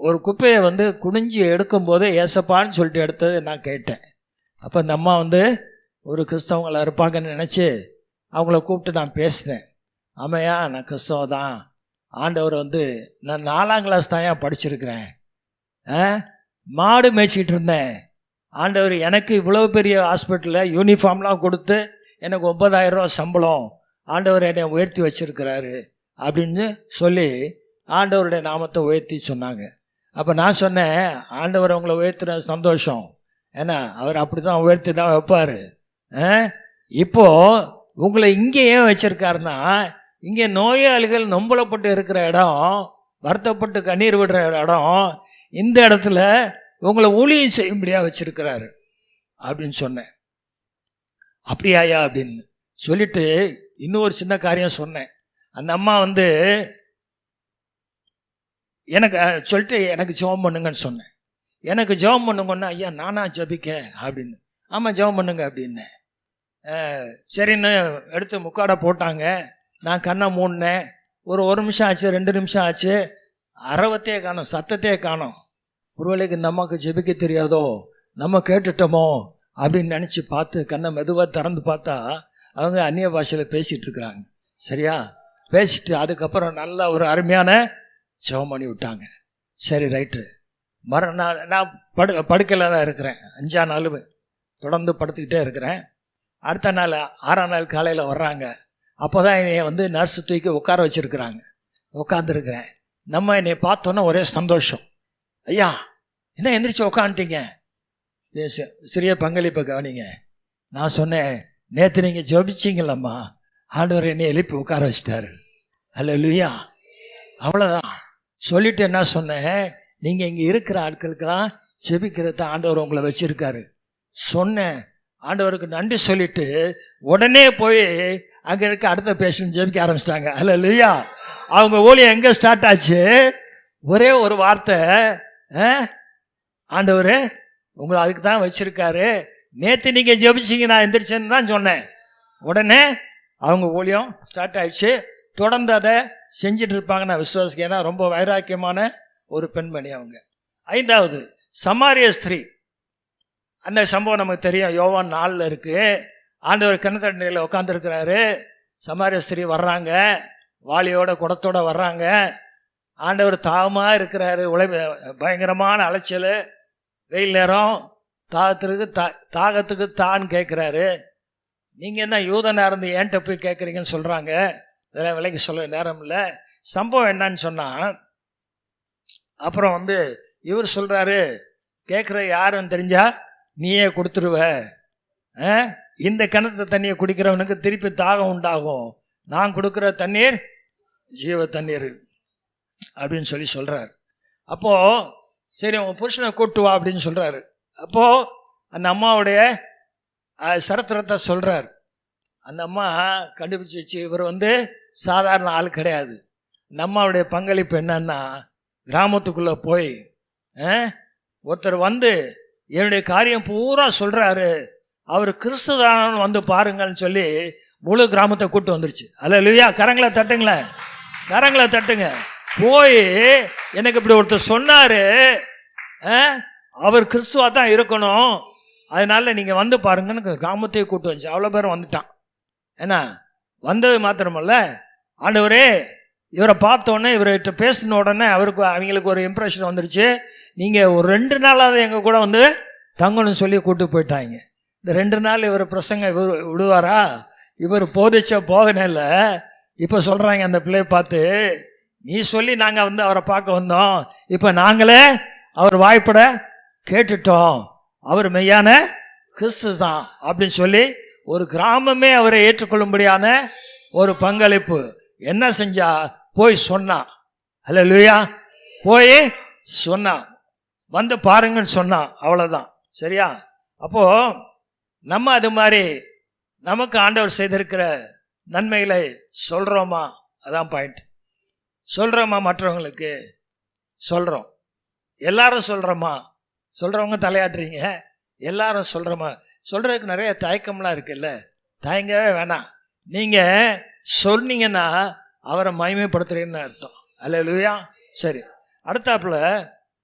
ஒரு குப்பையை வந்து குனிஞ்சி எடுக்கும்போது ஏசப்பான்னு சொல்லிட்டு எடுத்தது நான் கேட்டேன். அப்போ அந்த அம்மா வந்து ஒரு கிறிஸ்தவங்களை இருப்பாங்கன்னு நினச்சி அவங்கள கூப்பிட்டு நான் பேசினேன். ஆமையா, நான் கிறிஸ்தவ தான், ஆண்டவர் வந்து நான் 4ஆம் கிளாஸ் தான் ஏன் படிச்சிருக்கிறேன், மாடு மேய்ச்சிக்கிட்டு இருந்தேன், ஆண்டவர் எனக்கு இவ்வளோ பெரிய ஹாஸ்பிட்டலில் யூனிஃபார்ம்லாம் கொடுத்து எனக்கு 9,000 ரூபா சம்பளம், ஆண்டவர் என்னை உயர்த்தி வச்சிருக்கிறாரு அப்படின்னு சொல்லி ஆண்டவருடைய நாமத்தை உயர்த்தி சொன்னாங்க. அப்போ நான் சொன்னேன், ஆண்டவர் உங்களை உயர்த்துற சந்தோஷம், ஏன்னா அவர் அப்படி தான் உயர்த்தி தான் வைப்பார். இப்போது உங்களை இங்கே ஏன் வச்சுருக்காருன்னா, இங்கே நோயாளிகள் நொம்பலப்பட்டு இருக்கிற இடம், வருத்தப்பட்டு கண்ணீர் விடுற இடம், இந்த இடத்துல உங்களை ஊழியம் செய்யும்படியாக வச்சுருக்கிறாரு அப்படின்னு சொன்னேன். அப்படியாயா அப்படின்னு சொல்லிட்டு இன்னொரு சின்ன காரியம் சொன்னேன். அந்த அம்மா வந்து எனக்கு சொல்லிட்டு எனக்கு ஜெபம் பண்ணுங்கன்னு சொன்னேன். எனக்கு ஜெபம் பண்ணுங்கன்னா, ஐயா நானா ஜெபிக்க அப்படின்னு. ஆமாம் ஜெபம் பண்ணுங்க அப்படின்னேன். சரின்னு எடுத்து முக்காடை போட்டாங்க. நான் கண்ணை மூடினேன். ஒரு நிமிஷம் ஆச்சு, 2 நிமிஷம் ஆச்சு, அரவத்தையே காணோம், சத்தத்தையே காணோம். ஒருவேளைக்கு இந்த அம்மாவுக்கு ஜெபிக்க தெரியாதோ, நம்ம கேட்டுட்டோமோ அப்படின்னு நினச்சி பார்த்து கண்ணை மெதுவாக திறந்து பார்த்தா அவங்க அந்நிய பாஷையில் பேசிகிட்டு இருக்கிறாங்க. சரியா? பேசிட்டு அதுக்கப்புறம் நல்லா ஒரு அருமையான ஜெபம் பண்ணி விட்டாங்க. சரி ரைட்டு. மறுநாள் நான் படுக்கையில் தான் இருக்கிறேன். 5ஆம் நாள் தொடர்ந்து படுத்துக்கிட்டே இருக்கிறேன். அடுத்த நாள் 6ஆம் நாள் காலையில் வர்றாங்க. அப்போ தான் என்னை வந்து நர்ஸு தூக்கி உட்கார வச்சுருக்குறாங்க. உட்காந்துருக்கிறேன். நம்ம என்னை பார்த்தோன்னே ஒரே சந்தோஷம். ஐயா என்ன எந்திரிச்சு உட்காந்துட்டீங்க, சிறிய பங்களிப்பை கவனிங்க. நான் சொன்னேன், நேற்று நீங்கள் ஜெபிச்சிங்களம்மா, ஆண்டவர் என்னை எழுப்பி உட்கார வச்சிட்டாரு. அல்லேலூயா. அவ்வளோதான். சொல்லிட்டு என்ன சொன்னேன், நீங்கள் இங்கே இருக்கிற ஆட்களுக்கெல்லாம் ஜெபிக்கிறத ஆண்டவர் உங்களை வச்சுருக்காரு சொன்னேன். ஆண்டவருக்கு நன்றி சொல்லிட்டு உடனே போய் அங்கே இருக்க அடுத்த பேஷண்ட் ஜெபிக்க ஆரம்பிச்சிட்டாங்க. அல்லேலூயா. அவங்க ஊழியம் எங்கே ஸ்டார்ட் ஆச்சு? ஒரே ஒரு வார்த்தை, ஆண்டவர் உங்களை அதுக்கு தான் வச்சுருக்காரு, நேற்று நீங்கள் ஜெபிச்சிங்க நான் எந்திரிச்சேன்னு தான் சொன்னேன். உடனே அவங்க ஊழியம் ஸ்டார்ட் ஆயிடுச்சு. தொடர்ந்து அதை செஞ்சுட்டு இருப்பாங்க நான் விசுவாசிக்கிறேன். ஏன்னா ரொம்ப வைராக்கியமான ஒரு பெண்மணி அவங்க. 5வது சமாரிய ஸ்திரீ. அந்த சம்பவம் நமக்கு தெரியும், யோவான் 4 இருக்குது. ஆண்டவர் கிணத்தண்டையில் உட்காந்துருக்கிறாரு. சமாரிய ஸ்திரீ வர்றாங்க, வாளியோட குடத்தோட வர்றாங்க. ஆண்டவர் தாகமாக இருக்கிறாரு, பயங்கரமான அலைச்சல், வெயில் நேரம், தாகத்துக்கு தான் கேட்குறாரு. நீங்கள் என்ன யூதனாக இருந்து ஏன்ட்ட போய் கேட்குறீங்கன்னு சொல்கிறாங்க. இதெல்லாம் விலைக்கு சொல்ல நேரம் இல்லை. சம்பவம் என்னன்னு சொன்னால், அப்புறம் இவர் சொல்கிறாரு, கேட்குற யாருன்னு தெரிஞ்சா நீயே கொடுத்துருவ, இந்த கிணத்து தண்ணியை குடிக்கிறவனுக்கு திருப்பி தாகம் உண்டாகும், நான் கொடுக்குற தண்ணீர் ஜீவ தண்ணீர் அப்படின்னு சொல்கிறார். அப்போது சரி உன் புருஷனை கூட்டு வா அப்படின்னு சொல்கிறாரு. அப்போது அந்த அம்மாவுடைய சரித்திரத்தை சொல்கிறார். அந்த அம்மா கண்டுபிடிச்சி இவர் சாதாரண ஆள் கிடையாது. அந்த அம்மாவுடைய பங்களிப்பு என்னன்னா, கிராமத்துக்குள்ளே போய் ஒருத்தர் என்னுடைய காரியம் பூரா சொல்கிறாரு, அவர் கிறிஸ்துதானு பாருங்கன்னு சொல்லி முழு கிராமத்தை கூட்டு வந்துருச்சு. அல்லேலூயா. கரங்களை தட்டுங்களேன், கரங்களை தட்டுங்க. போய் எனக்கு இப்படி ஒருத்தர் சொன்னார், அவர் கிறிஸ்துவா தான் இருக்கணும், அதனால நீங்கள் பாருங்கன்னு கிராமத்தையே கூட்டு வந்துச்சு. அவ்வளோ பேர் வந்துட்டான். ஏன்னா வந்தது மாத்திரமல்ல, ஆண்டவரே இவரை பார்த்தோன்னே இவர்கிட்ட பேசின உடனே அவங்களுக்கு ஒரு இம்ப்ரெஷன் வந்துருச்சு, நீங்கள் ஒரு 2 நாளாவது எங்கள் கூட தங்கணும்னு சொல்லி கூப்பிட்டு போயிட்டாங்க. இந்த 2 நாள் இவர் பிரசங்க விடுவாரா? இவர் போதிச்ச போதனை இல்லை. இப்போ சொல்கிறாங்க அந்த பிள்ளையை பார்த்து, நீ சொல்லி நாங்கள் அவரை பார்க்க வந்தோம், இப்போ நாங்களே அவர் வாய்ப்பட கேட்டுட்டோம், அவர் மெய்யான கிறிஸ்து தான் அப்படின்னு சொல்லி ஒரு கிராமமே அவரை ஏற்றுக்கொள்ளும்படியான ஒரு பங்களிப்பு. என்ன செஞ்சா? போய் சொன்னான். அல்லேலூயா. போய் சொன்னான், பாருங்கன்னு சொன்னான். அவ்வளோதான். சரியா? அப்போது நம்ம அது மாதிரி நமக்கு ஆண்டவர் செய்திருக்கிற நன்மைகளை சொல்கிறோமா? அதான் பாயிண்ட். சொல்கிறோமா? மற்றவங்களுக்கு சொல்கிறோம். எல்லாரும் சொல்கிறோமா? சொல்கிறவங்க தலையாட்டுறீங்க. எல்லாரும் சொல்கிறோமா? சொல்கிறதுக்கு நிறைய தயக்கம்லாம் இருக்குல்ல, தயங்கவே வேணாம். நீங்கள் சொன்னீங்கன்னா அவரை மகிமைப்படுத்துறீங்கன்னு அர்த்தம். அல்லேலூயா. சரி, அடுத்தாப்புல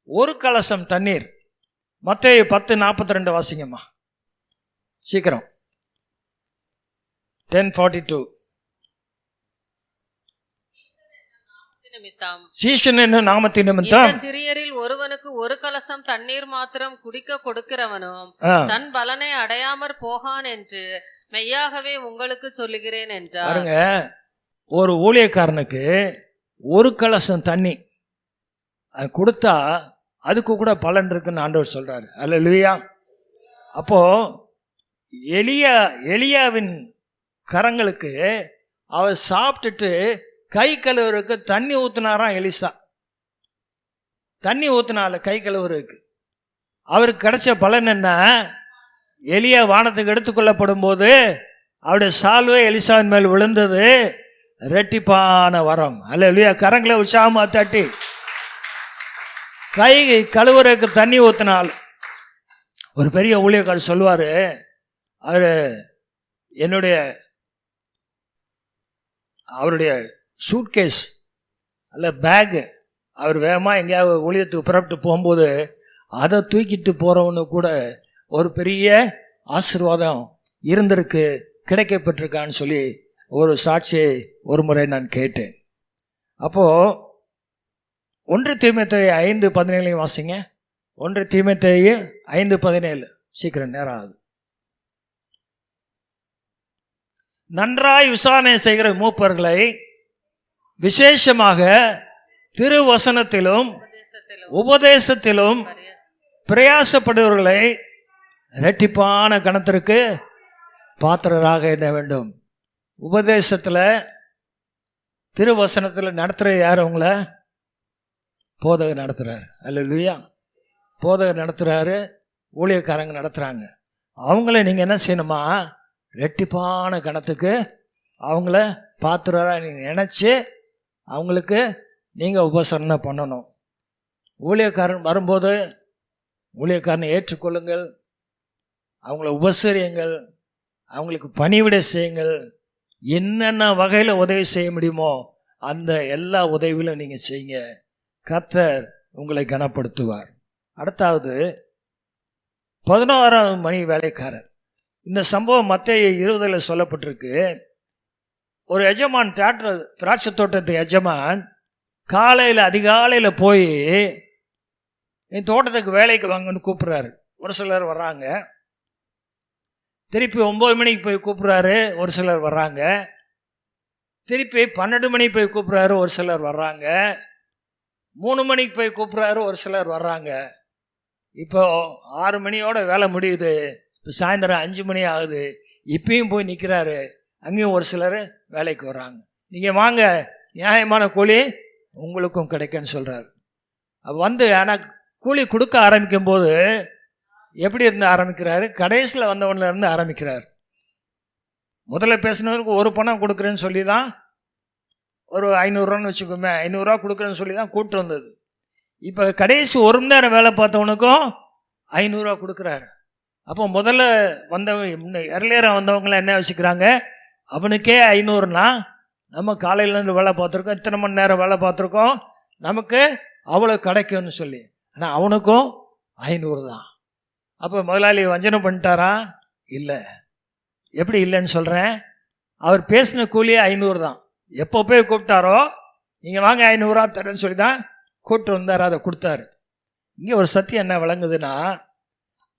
ஒரு கலசம் தண்ணீர். மத்தேயு 10:42 வாசிங்கம்மா சீக்கிரம். 10:42. சீஷன் என்னும் நாமத்தின் நிமித்தம் சிறியரில் ஒருவனுக்கு ஒரு கலசம் தண்ணீர் மாத்திரம் குடிக்க கொடுக்கிறவனும் தன் பலனை அடையாமற் போகான் என்று மெய்யாகவே உங்களுக்கு சொல்லுகிறேன் என்றார். பாருங்க, ஒரு ஊழியக்காரனுக்கு ஒரு கலசம் தண்ணி கொடுத்தா அதுக்கு கூட பலன் இருக்குன்னு ஆண்டவர் சொல்றாரு. அல்லேலூயா. அப்போ எலியாவின் கரங்களுக்கு அவர் சாப்பிட்டுட்டு கை கழுவுறதுக்கு தண்ணி ஊத்துனாராம். எலிசா தண்ணி ஊத்துனால கை கழுவுறதுக்கு. அவருக்கு கிடைச்ச பலன் என்ன? எலியா வானத்துக்கு எடுத்துக்கொள்ளப்படும் போது அவருடைய சால்வை எலிசாவின் மேல் விழுந்தது, ரெட்டிப்பான வரம். அல்லேலூயா. கரங்களை உற்சாகமா தட்டி கை கழுவுறதுக்கு தண்ணி ஊத்தினால். ஒரு பெரிய ஊழியக்காரர் சொல்லுவார், அவர் அவருடைய சூட்கேஸ் அல்ல பேகு, அவர் வேகமாக எங்கேயாவது ஊழியத்துக்கு புறப்பட்டு போகும்போது அதை தூக்கிட்டு போகிறவனு கூட ஒரு பெரிய ஆசீர்வாதம் இருந்திருக்கு, கிடைக்கப்பட்டிருக்கான்னு சொல்லி ஒரு சாட்சியை ஒரு முறை நான் கேட்டேன். அப்போது 1 தீமோத்தேயு 5:17 வாசிங்க. 1 தீமோத்தேயு 5:17. சீக்கிரம், நேரம் ஆகுது. நன்றாய் விசாரணை செய்கிற மூப்பர்களை விசேஷமாக திருவசனத்திலும் உபதேசத்திலும் பிரயாசப்படுபவர்களை இரட்டிப்பான கணத்திற்கு பாத்திரராக எண்ண வேண்டும். உபதேசத்தில் திருவசனத்தில் நடத்துகிற யார்? அவங்கள போதகர் நடத்துகிறார். அல்லேலூயா. போதகர் நடத்துகிறாரு, ஊழியக்காரங்க நடத்துகிறாங்க. அவங்கள நீங்கள் என்ன செய்யணுமா? ரெட்டிப்பான கணத்துக்கு அவங்கள பாத்திரராக நீங்கள் நினச்சி அவங்களுக்கு நீங்கள் உபசரணை பண்ணணும். ஊழியக்காரன் வரும்போது ஊழியக்காரனை ஏற்றுக்கொள்ளுங்கள், அவங்கள உபசரியுங்கள், அவங்களுக்கு பணிவிடை செய்யுங்கள். என்னென்ன வகையில் உதவி செய்ய முடியுமோ அந்த எல்லா உதவியிலும் நீங்கள் செய்யுங்க. கர்த்தர் உங்களை கனப்படுத்துவார். அடுத்தாவது 11ஆவது மணி வேலைக்காரர். இந்த சம்பவம் மத்தேயு 20 சொல்லப்பட்டிருக்கு. ஒரு எஜமான், திராட்சை தோட்டத்து எஜமான் காலையில் அதிகாலையில் போய் என் தோட்டத்துக்கு வேலைக்கு வாங்கன்னு கூப்பிட்றாரு. ஒரு சிலர் வர்றாங்க. திருப்பி 9 மணிக்கு போய் கூப்பிட்றாரு, ஒரு சிலர் வர்றாங்க. திருப்பி 12 மணிக்கு போய் கூப்பிட்றாரு, ஒரு சிலர் வர்றாங்க. 3 மணிக்கு போய் கூப்பிட்றாரு, ஒரு சிலர் வர்றாங்க. இப்போ 6 மணியோட வேலை முடியுது. இப்போ சாயந்தரம் 5 மணி ஆகுது. இப்பயும் போய் நிற்கிறாரு. அங்கேயும் ஒரு சிலர் வேலைக்கு வர்றாங்க. நீங்கள் வாங்க, நியாயமான கூலி உங்களுக்கும் கிடைக்குன்னு சொல்கிறாரு. வந்து ஆனால் கூலி கொடுக்க ஆரம்பிக்கும் போது எப்படி இருந்து ஆரம்பிக்கிறாரு? கடைசியில் வந்தவன்ல இருந்து ஆரம்பிக்கிறார். முதல்ல பேசினவருக்கு ஒரு பணம் கொடுக்குறேன்னு சொல்லி தான், ஒரு 500 வச்சுக்கோமே, 500 கொடுக்குறேன்னு சொல்லி தான் கூப்பிட்டு வந்தது. இப்போ கடைசி 1 மணி நேரம் வேலை பார்த்தவனுக்கும் 500 கொடுக்குறாரு. அப்போ முதல்ல வந்தவங்க, எர்லியராக வந்தவங்களாம் என்ன வச்சுக்கிறாங்க? அவனுக்கே 500னா நம்ம காலையிலேருந்து வேலை பார்த்துருக்கோம், இத்தனை மணி நேரம் வேலை பார்த்துருக்கோம், நமக்கு அவ்வளோ கிடைக்கும்னு சொல்லி. ஆனால் அவனுக்கும் 500 தான். அப்போ முதலாளி வஞ்சனை பண்ணிட்டாரா? இல்லை. எப்படி இல்லைன்னு சொல்கிறேன்? அவர் பேசின கூலியே 500 தான். எப்போ போய் கூப்பிட்டாரோ, நீங்கள் வாங்க 500 தரேன்னு சொல்லி தான் கூப்பிட்டு வந்தார், அதை கொடுத்தாரு. இங்கே ஒரு சத்தியம் என்ன விளங்குதுன்னா,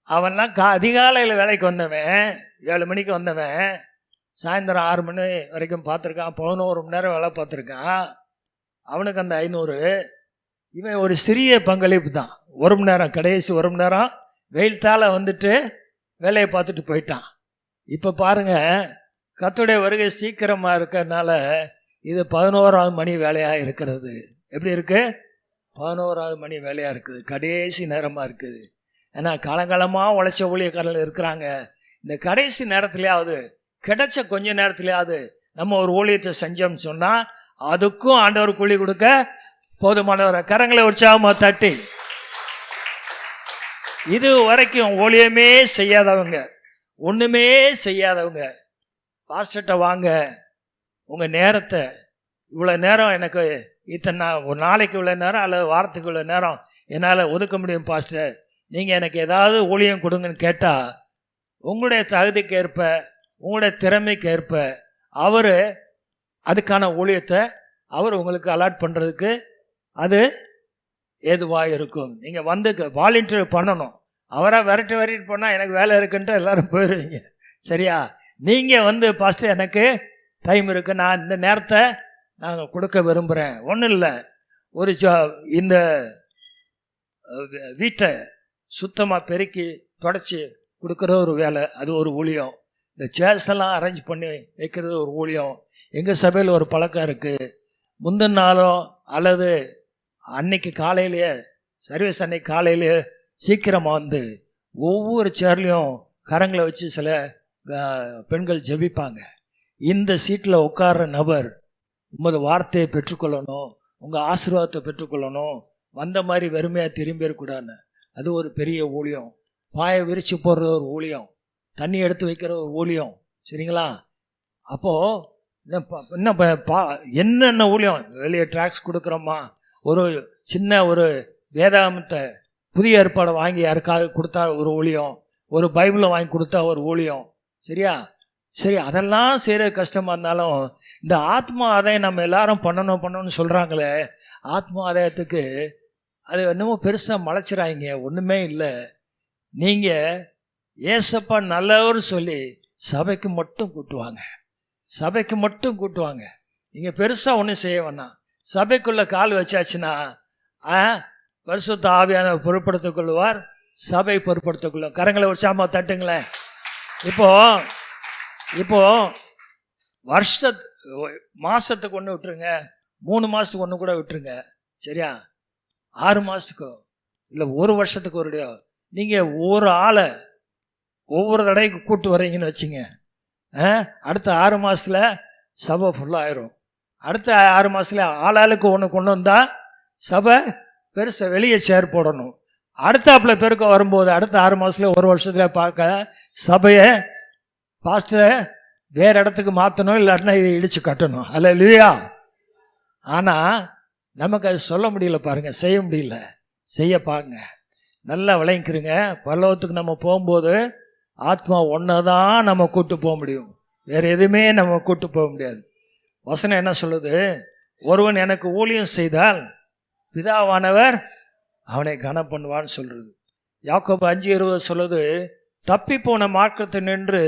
அவன்லாம் அதிகாலையில் வேலைக்கு வந்தவன், 7 மணிக்கு வந்தவன், சாயந்தரம் 6 மணி வரைக்கும் பார்த்துருக்கான், 11 மணி நேரம் வேலை பார்த்துருக்கான். அவனுக்கு அந்த 500. இவன் ஒரு சிறிய பங்களிப்பு தான். 1 மணி நேரம், கடைசி 1 மணி நேரம் வெயில் தாழ வந்துட்டு வேலையை பார்த்துட்டு போயிட்டான். இப்போ பாருங்கள், கர்த்தருடைய வருகை சீக்கிரமாக இருக்கிறதுனால இது 11ஆவது மணி வேலையாக இருக்கிறது. எப்படி இருக்குது? 11ஆவது மணி வேலையாக இருக்குது, கடைசி நேரமாக இருக்குது. ஏன்னா காலங்காலமாக உழைச்ச ஊழியக்காரர்கள் இருக்கிறாங்க. இந்த கடைசி நேரத்துலையாவது, கிடைச்ச கொஞ்ச நேரத்துலையாவது நம்ம ஒரு ஊழியத்தை செஞ்சோம்னு சொன்னால் அதுக்கும் ஆண்டவர் கூலி கொடுக்க போதுமானவரை. கரங்களை உற்சாகமாக தட்டி, இது வரைக்கும் ஊழியமே செய்யாதவங்க, ஒன்றுமே செய்யாதவங்க, பாஸ்டர்கிட்ட வாங்க, உங்கள் நேரத்தை இவ்வளோ நேரம் எனக்கு இத்தனை ஒரு நாளைக்கு இவ்வளோ நேரம் அல்லது வாரத்துக்கு இவ்வளோ நேரம் என்னால் ஒதுக்க முடியும் பாஸ்டர், நீங்கள் எனக்கு ஏதாவது ஊழியம் கொடுங்கன்னு கேட்டால் உங்களுடைய தகுதிக்கு ஏற்ப, உங்களுடைய திறமைக்கு ஏற்ப அவர் அதுக்கான ஊழியத்தை அவர் உங்களுக்கு அலாட் பண்ணுறதுக்கு அது ஏதுவாக இருக்கும். நீங்கள் வந்து வாலண்டியர் பண்ணணும். அவராக விரட்டி பண்ணால் எனக்கு வேலை இருக்குன்ட்டு எல்லோரும் போயிடுவீங்க. சரியா? நீங்கள் வந்து பாஸ்டர் எனக்கு டைம் இருக்குது, நான் இந்த நேரத்தை நாங்கள் கொடுக்க விரும்புகிறேன். ஒன்றும் இல்லை, ஒரு இந்த வீட்டை சுத்தமாக பெருக்கி தொடச்சி கொடுக்குற ஒரு வேலை, அது ஒரு ஊழியம். இந்த சேர்ஸ் எல்லாம் அரேஞ்ச் பண்ணி வைக்கிறது ஒரு ஊழியம். எங்கள் சபையில் ஒரு பழக்கம் இருக்குது. முந்தின நாளோ அல்லது அன்னைக்கு காலையிலேயே, சர்வீஸ் அன்னைக்கு காலையிலேயே சீக்கிரமாக வந்து ஒவ்வொரு சேர்லையும் கரங்களை வச்சு சில பெண்கள் ஜெபிப்பாங்க. இந்த சீட்டில் உட்கார்ற நபர் உமது வார்த்தையை பெற்றுக்கொள்ளணும், உங்கள் ஆசீர்வாதத்தை பெற்றுக்கொள்ளணும், வந்த மாதிரி வெறுமையாக திரும்பிடக்கூடாதுன்னு. அது ஒரு பெரிய ஊழியம். பாயை விரித்து போடுற ஒரு ஊழியம், தண்ணி எடுத்து வைக்கிற ஒரு ஊழியம். சரிங்களா? அப்போது இன்னும் என்னென்ன ஊழியம், வெளியே ட்ராக்ஸ் கொடுக்குறோமா, ஒரு சின்ன ஒரு வேதாகமத்தை புதிய ஏற்பாடை வாங்கி யாருக்காவது கொடுத்தா ஒரு ஊழியம், ஒரு பைபிளை வாங்கி கொடுத்தா ஒரு ஊழியம். சரியா? சரி, அதெல்லாம் செய்கிற கஷ்டமாக இருந்தாலும் இந்த ஆத்மா ஆதாயம் நம்ம எல்லாரும் பண்ணணும்னு சொல்கிறாங்களே, ஆத்மா ஆதாயத்துக்கு அது என்னமோ பெருசாக மலைச்சிடாங்க. ஒன்றுமே இல்லை. நீங்கள் ஏசப்பா நல்லவர் சொல்லி சபைக்கு மட்டும் கூட்டுவாங்க, சபைக்கு மட்டும் கூட்டுவாங்க. நீங்கள் பெருசாக ஒன்றும் செய்ய வேணாம். சபைக்குள்ளே கால் வச்சாச்சுன்னா பரிசுத்த ஆவியானவர் பொறுப்படுத்திக் கொள்வார், சபை பொறுப்படுத்திக் கொள்ளும். கரங்களை உற்சாகமாக தட்டுங்களேன். இப்போ மாதத்துக்கு ஒன்று விட்டுருங்க, 3 மாதத்துக்கு ஒன்று கூட விட்டுருங்க. சரியா? 6 மாதத்துக்கோ இல்லை 1 வருஷத்துக்கு ஒரு நீங்கள் ஒரு ஆளை ஒவ்வொரு தடவைக்கு கூட்டு வர்றீங்கன்னு வச்சுங்க, அடுத்த 6 மாதத்தில் சபை ஃபுல்லாகிடும். அடுத்த 6 மாதத்தில் ஆளாளுக்கு ஒன்று கொண்டு வந்தால் சபை பெருசை வெளியே சேர் போடணும். அடுத்தாப்பில் பெருக்க வரும்போது அடுத்த 6 மாதத்தில் 1 வருஷத்தில் பார்க்க சபையை பாஸ்டர் வேற இடத்துக்கு மாற்றணும், இல்லாட்டினா இதை இடிச்சு கட்டணும். அல்லேலூயா. ஆனால் நமக்கு அது சொல்ல முடியல பாருங்க, செய்ய முடியல. செய்ய பாருங்க, நல்லா விளங்கிக்கிறங்க. பரலோகத்துக்கு நம்ம போகும்போது ஆத்மா ஒன்றை தான் நம்ம கூட்டு போக முடியும், வேறு எதுவுமே நம்ம கூட்டு போக முடியாது. வசனம் என்ன சொல்லுது? ஒருவன் எனக்கு ஊழியம் செய்தால் பிதாவானவர் அவனை கனம் பண்ணுவான்னு சொல்றது. யாக்கோபு 5:20 சொல்லுது, தப்பி போன மார்க்கத்தை நின்று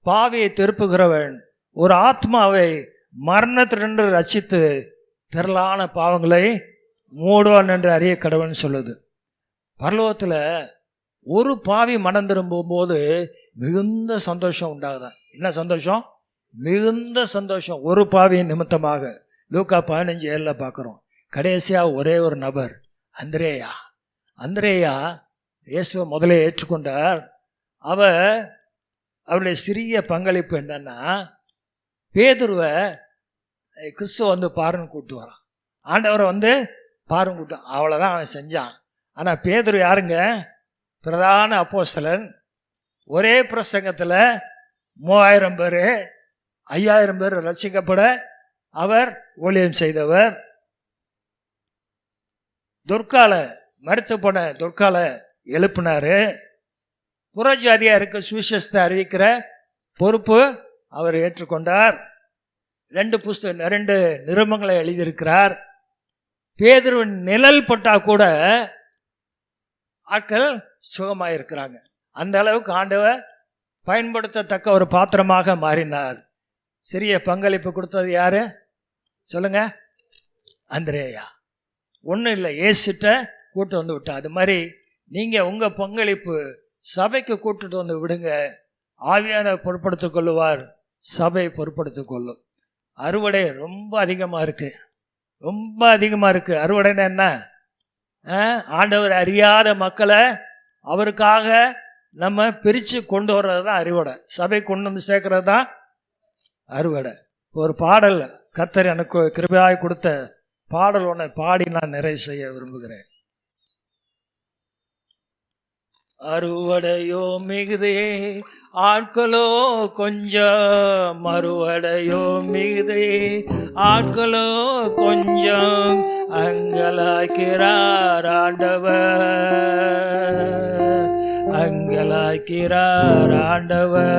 பாவியை திருப்புகிறவன் ஒரு ஆத்மாவை மரணத்தினின்று ரட்சித்து திரளான பாவங்களை மூடுவான் என்று அறிய கடவுள்னு சொல்லுது. பரலோகத்தில் ஒரு பாவி மனம் திரும்பும்போது மிகுந்த சந்தோஷம் உண்டாகுதான். என்ன சந்தோஷம்? மிகுந்த சந்தோஷம். ஒரு பாவியின் நிமித்தமாக லூக்கா 15:7 பார்க்குறோம். கடைசியாக ஒரே ஒரு நபர், அந்திரேயா. அந்திரேயா இயேசுவை முதலே ஏற்றுக்கொண்டார். அவருடைய சிறிய பங்களிப்பு என்னன்னா, பேதுருவை கிறிஸ்துவ வந்து பாருன்னு கூப்பிட்டு வரான். ஆண்டவரை வந்து பாருன்னு கூப்பிட்டு, அவ்வளோதான் அவன் செஞ்சான். ஆனால் பேதுரு யாருங்க? பிரதான அப்போஸ்தலன். ஒரே பிரசங்கத்தில் 3000 பேர் 5000 பேர் ரட்சிக்கப்பட அவர் ஊழியம் செய்தவர். துர்கால மறுத்து போன துர்கால எழுப்பினாரு. புறஜாதியா இருக்க சுவிசேஷத்தை அறிவிக்கிற பொறுப்பு அவர் ஏற்றுக்கொண்டார். 2 நிருபங்களை எழுதியிருக்கிறார். பேதுருவின் நிழல் பட்டா கூட ஆட்கள் சுகமாயிருக்கிறாங்க. அந்த அளவுக்கு ஆண்டவர் பயன்படுத்தத்தக்க ஒரு பாத்திரமாக மாறினார். சிறிய பங்களிப்பு கொடுத்தது யாரு சொல்லுங்க? அந்திரேயா. ஒன்றும் இல்லை, ஏசிட்ட கூட்டு வந்து விட்டா. அது மாதிரி நீங்கள் உங்கள் பங்களிப்பு சபைக்கு கூட்டுட்டு வந்து விடுங்க. ஆவியானவர் பொறுப்படுத்திக் கொள்ளுவார், சபை பொறுப்படுத்திக் கொள்ளும். அறுவடை ரொம்ப அதிகமாக இருக்குது, ரொம்ப அதிகமாக இருக்குது. அறுவடைன்னா என்ன? ஆண்டவர் அறியாத மக்களை அவருக்காக நம்ம பிரித்து கொண்டு வர்றது தான் அறுவடை. சபை கொண்டு வந்து சேர்க்கறது தான் அறுவடை. ஒரு பாடல் கர்த்தர் எனக்கு கிருபையாய் கொடுத்த பாடல் ஒன்று பாடி நான் நிறைவு செய்ய விரும்புகிறேன். அறுவடையோ மிகுதே ஆட்களோ கொஞ்சம், அறுவடையோ மிகுதே ஆட்களோ கொஞ்சம், அங்கலாக்கிறார் ஆண்டவர், அங்கலாக்கிறார் ஆண்டவர்,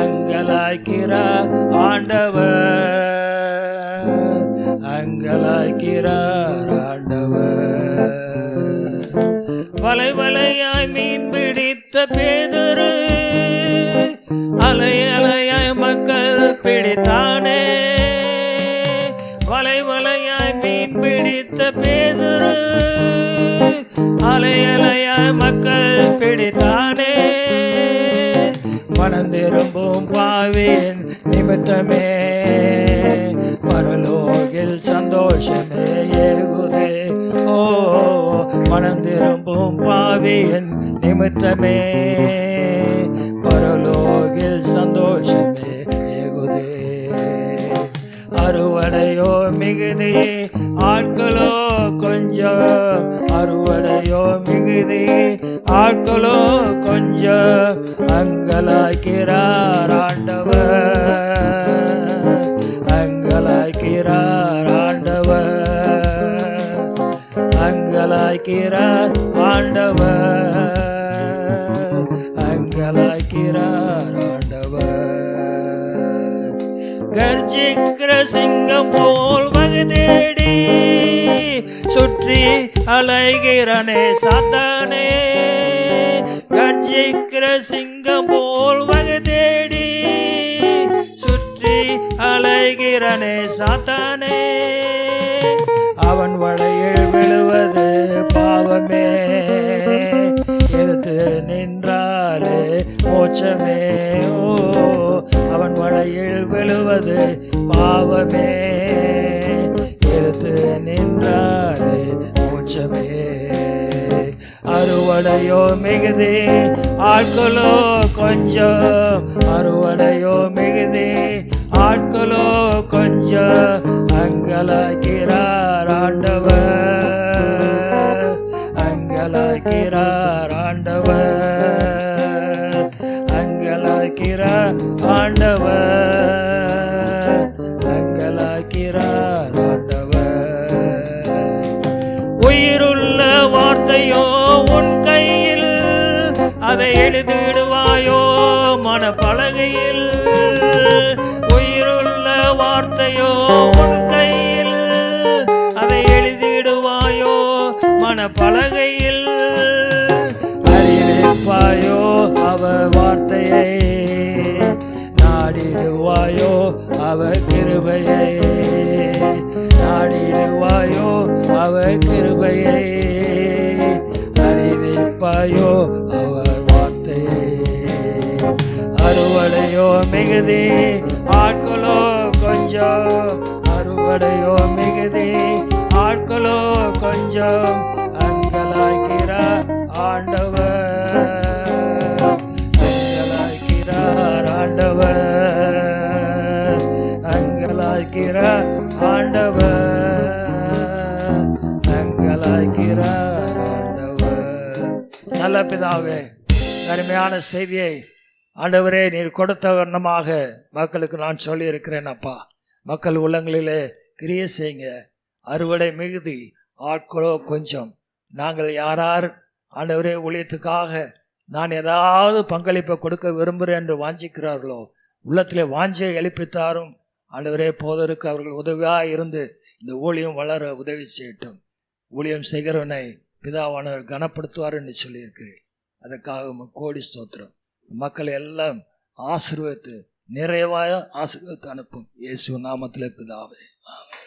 அங்கலாக்கிறார் ஆண்டவர், அங்கலாக்கிறார் ஆண்டவர். வலை வலையாய் மீன் பிடித்த பேதுரு அலை அலையாய் மக்கள் பிடித்தானே, வலை வலையாய் மீன் பிடித்த பேதுரு அலை அலையாய் மக்கள் பிடித்தானே, மனந்திரும்பும் பாவியின் நிமித்தமே பரலோகில் சந்தோஷமே ஏகுதே. ஓ, மனந்திரும்பும் பாவியின் நிமித்தமே பரலோகில் சந்தோஷமே ஏகுதே. அறுவடையோ மிகுதி ஆட்களோ கொஞ்சம், அறுவடையோ மிகுதி ஆட்களோ கொஞ்சம், அங்கலாக்கிறார் ஆண்டவர், அங்கலாக்கிறார் ஆண்டவர், அங்கலாக்கிறார் ஆண்டவர், அங்கலாக்கிறார் ஆண்டவர். கர்ஜிக்கிற சிங்கம் போல் வகை தேடி சுற்றி அலைகிறனே சாத்தானே, கர்ஜிக்கிற சிங்கம் போல் வகை தேடி சுற்றி அலைகிறனே சாத்தானே, அவன் வலையில் விழுவது பாவமே, எடுத்து நின்றாலே மோட்சமே. ஓ, அவன் வலையில் விழுவது பாவமே, எடுத்து நின்றாலே மோட்சமே. அறுவடையோ மிகுதி ஆட்களோ கொஞ்சம், அறுவடையோ மிகுதி ஆட்களோ கொஞ்சம், அங்கலாக்கிறார் ஆண்டவர், அங்கலாக்கிறார் ஆண்டவர், அருவடையோ உன் கையில், அதை எழுதிடுவாயோ மனப்பலகையில். அறிவிப்பாயோ அவ வார்த்தையை, நாடிடுவாயோ அவ கிருபையை, நாடிடுவாயோ அவ கிருபையை. அறிவிப்பாயோ அவ வார்த்தையை. அறுவடையோ மிகுதி ஆட்களோ கொஞ்சம், அறுவடையோ மிகுதி ஆட்களோ கொஞ்சம். அங்கலாய்க்கிறார் ஆண்டவர், அங்கலாய்க்கிறார் ஆண்டவர், அங்கலாய்க்கிறார் ஆண்டவர், அங்கலாய்க்கிறார் ஆண்டவர். நல்ல பிதாவே, அருமையான செய்தியை ஆண்டவரே நீர் கொடுத்த வண்ணமாக மக்களுக்கு நான் சொல்லியிருக்கிறேன். அப்பா, மக்கள் உள்ளங்களிலே கிரியை செய்யுங்க. அறுவடை மிகுதி ஆட்களோ கொஞ்சம். நாங்கள் யாரார் ஆண்டவரே ஊழியத்துக்காக நான் ஏதாவது பங்களிப்பை கொடுக்க விரும்புகிறேன் என்று வாஞ்சிக்கிறார்களோ, உள்ளத்திலே வாஞ்சியை எழுப்பித்தாரும் ஆண்டவரே. போதருக்கு அவர்கள் உதவியாக இருந்து இந்த ஊழியம் வளர உதவி செய்யட்டும். ஊழியம் செய்கிறவனை பிதாவானவர் கனப்படுத்துவார் என்று சொல்லியிருக்கிறேன். அதற்காக கோடி ஸ்தோத்திரம். மக்களை எல்லாம் ஆசீர்வதித்து நிறைவாக ஆசீர்வதித்து அனுப்பும் இயேசு நாமத்திலே பிதாவே. ஆமென்.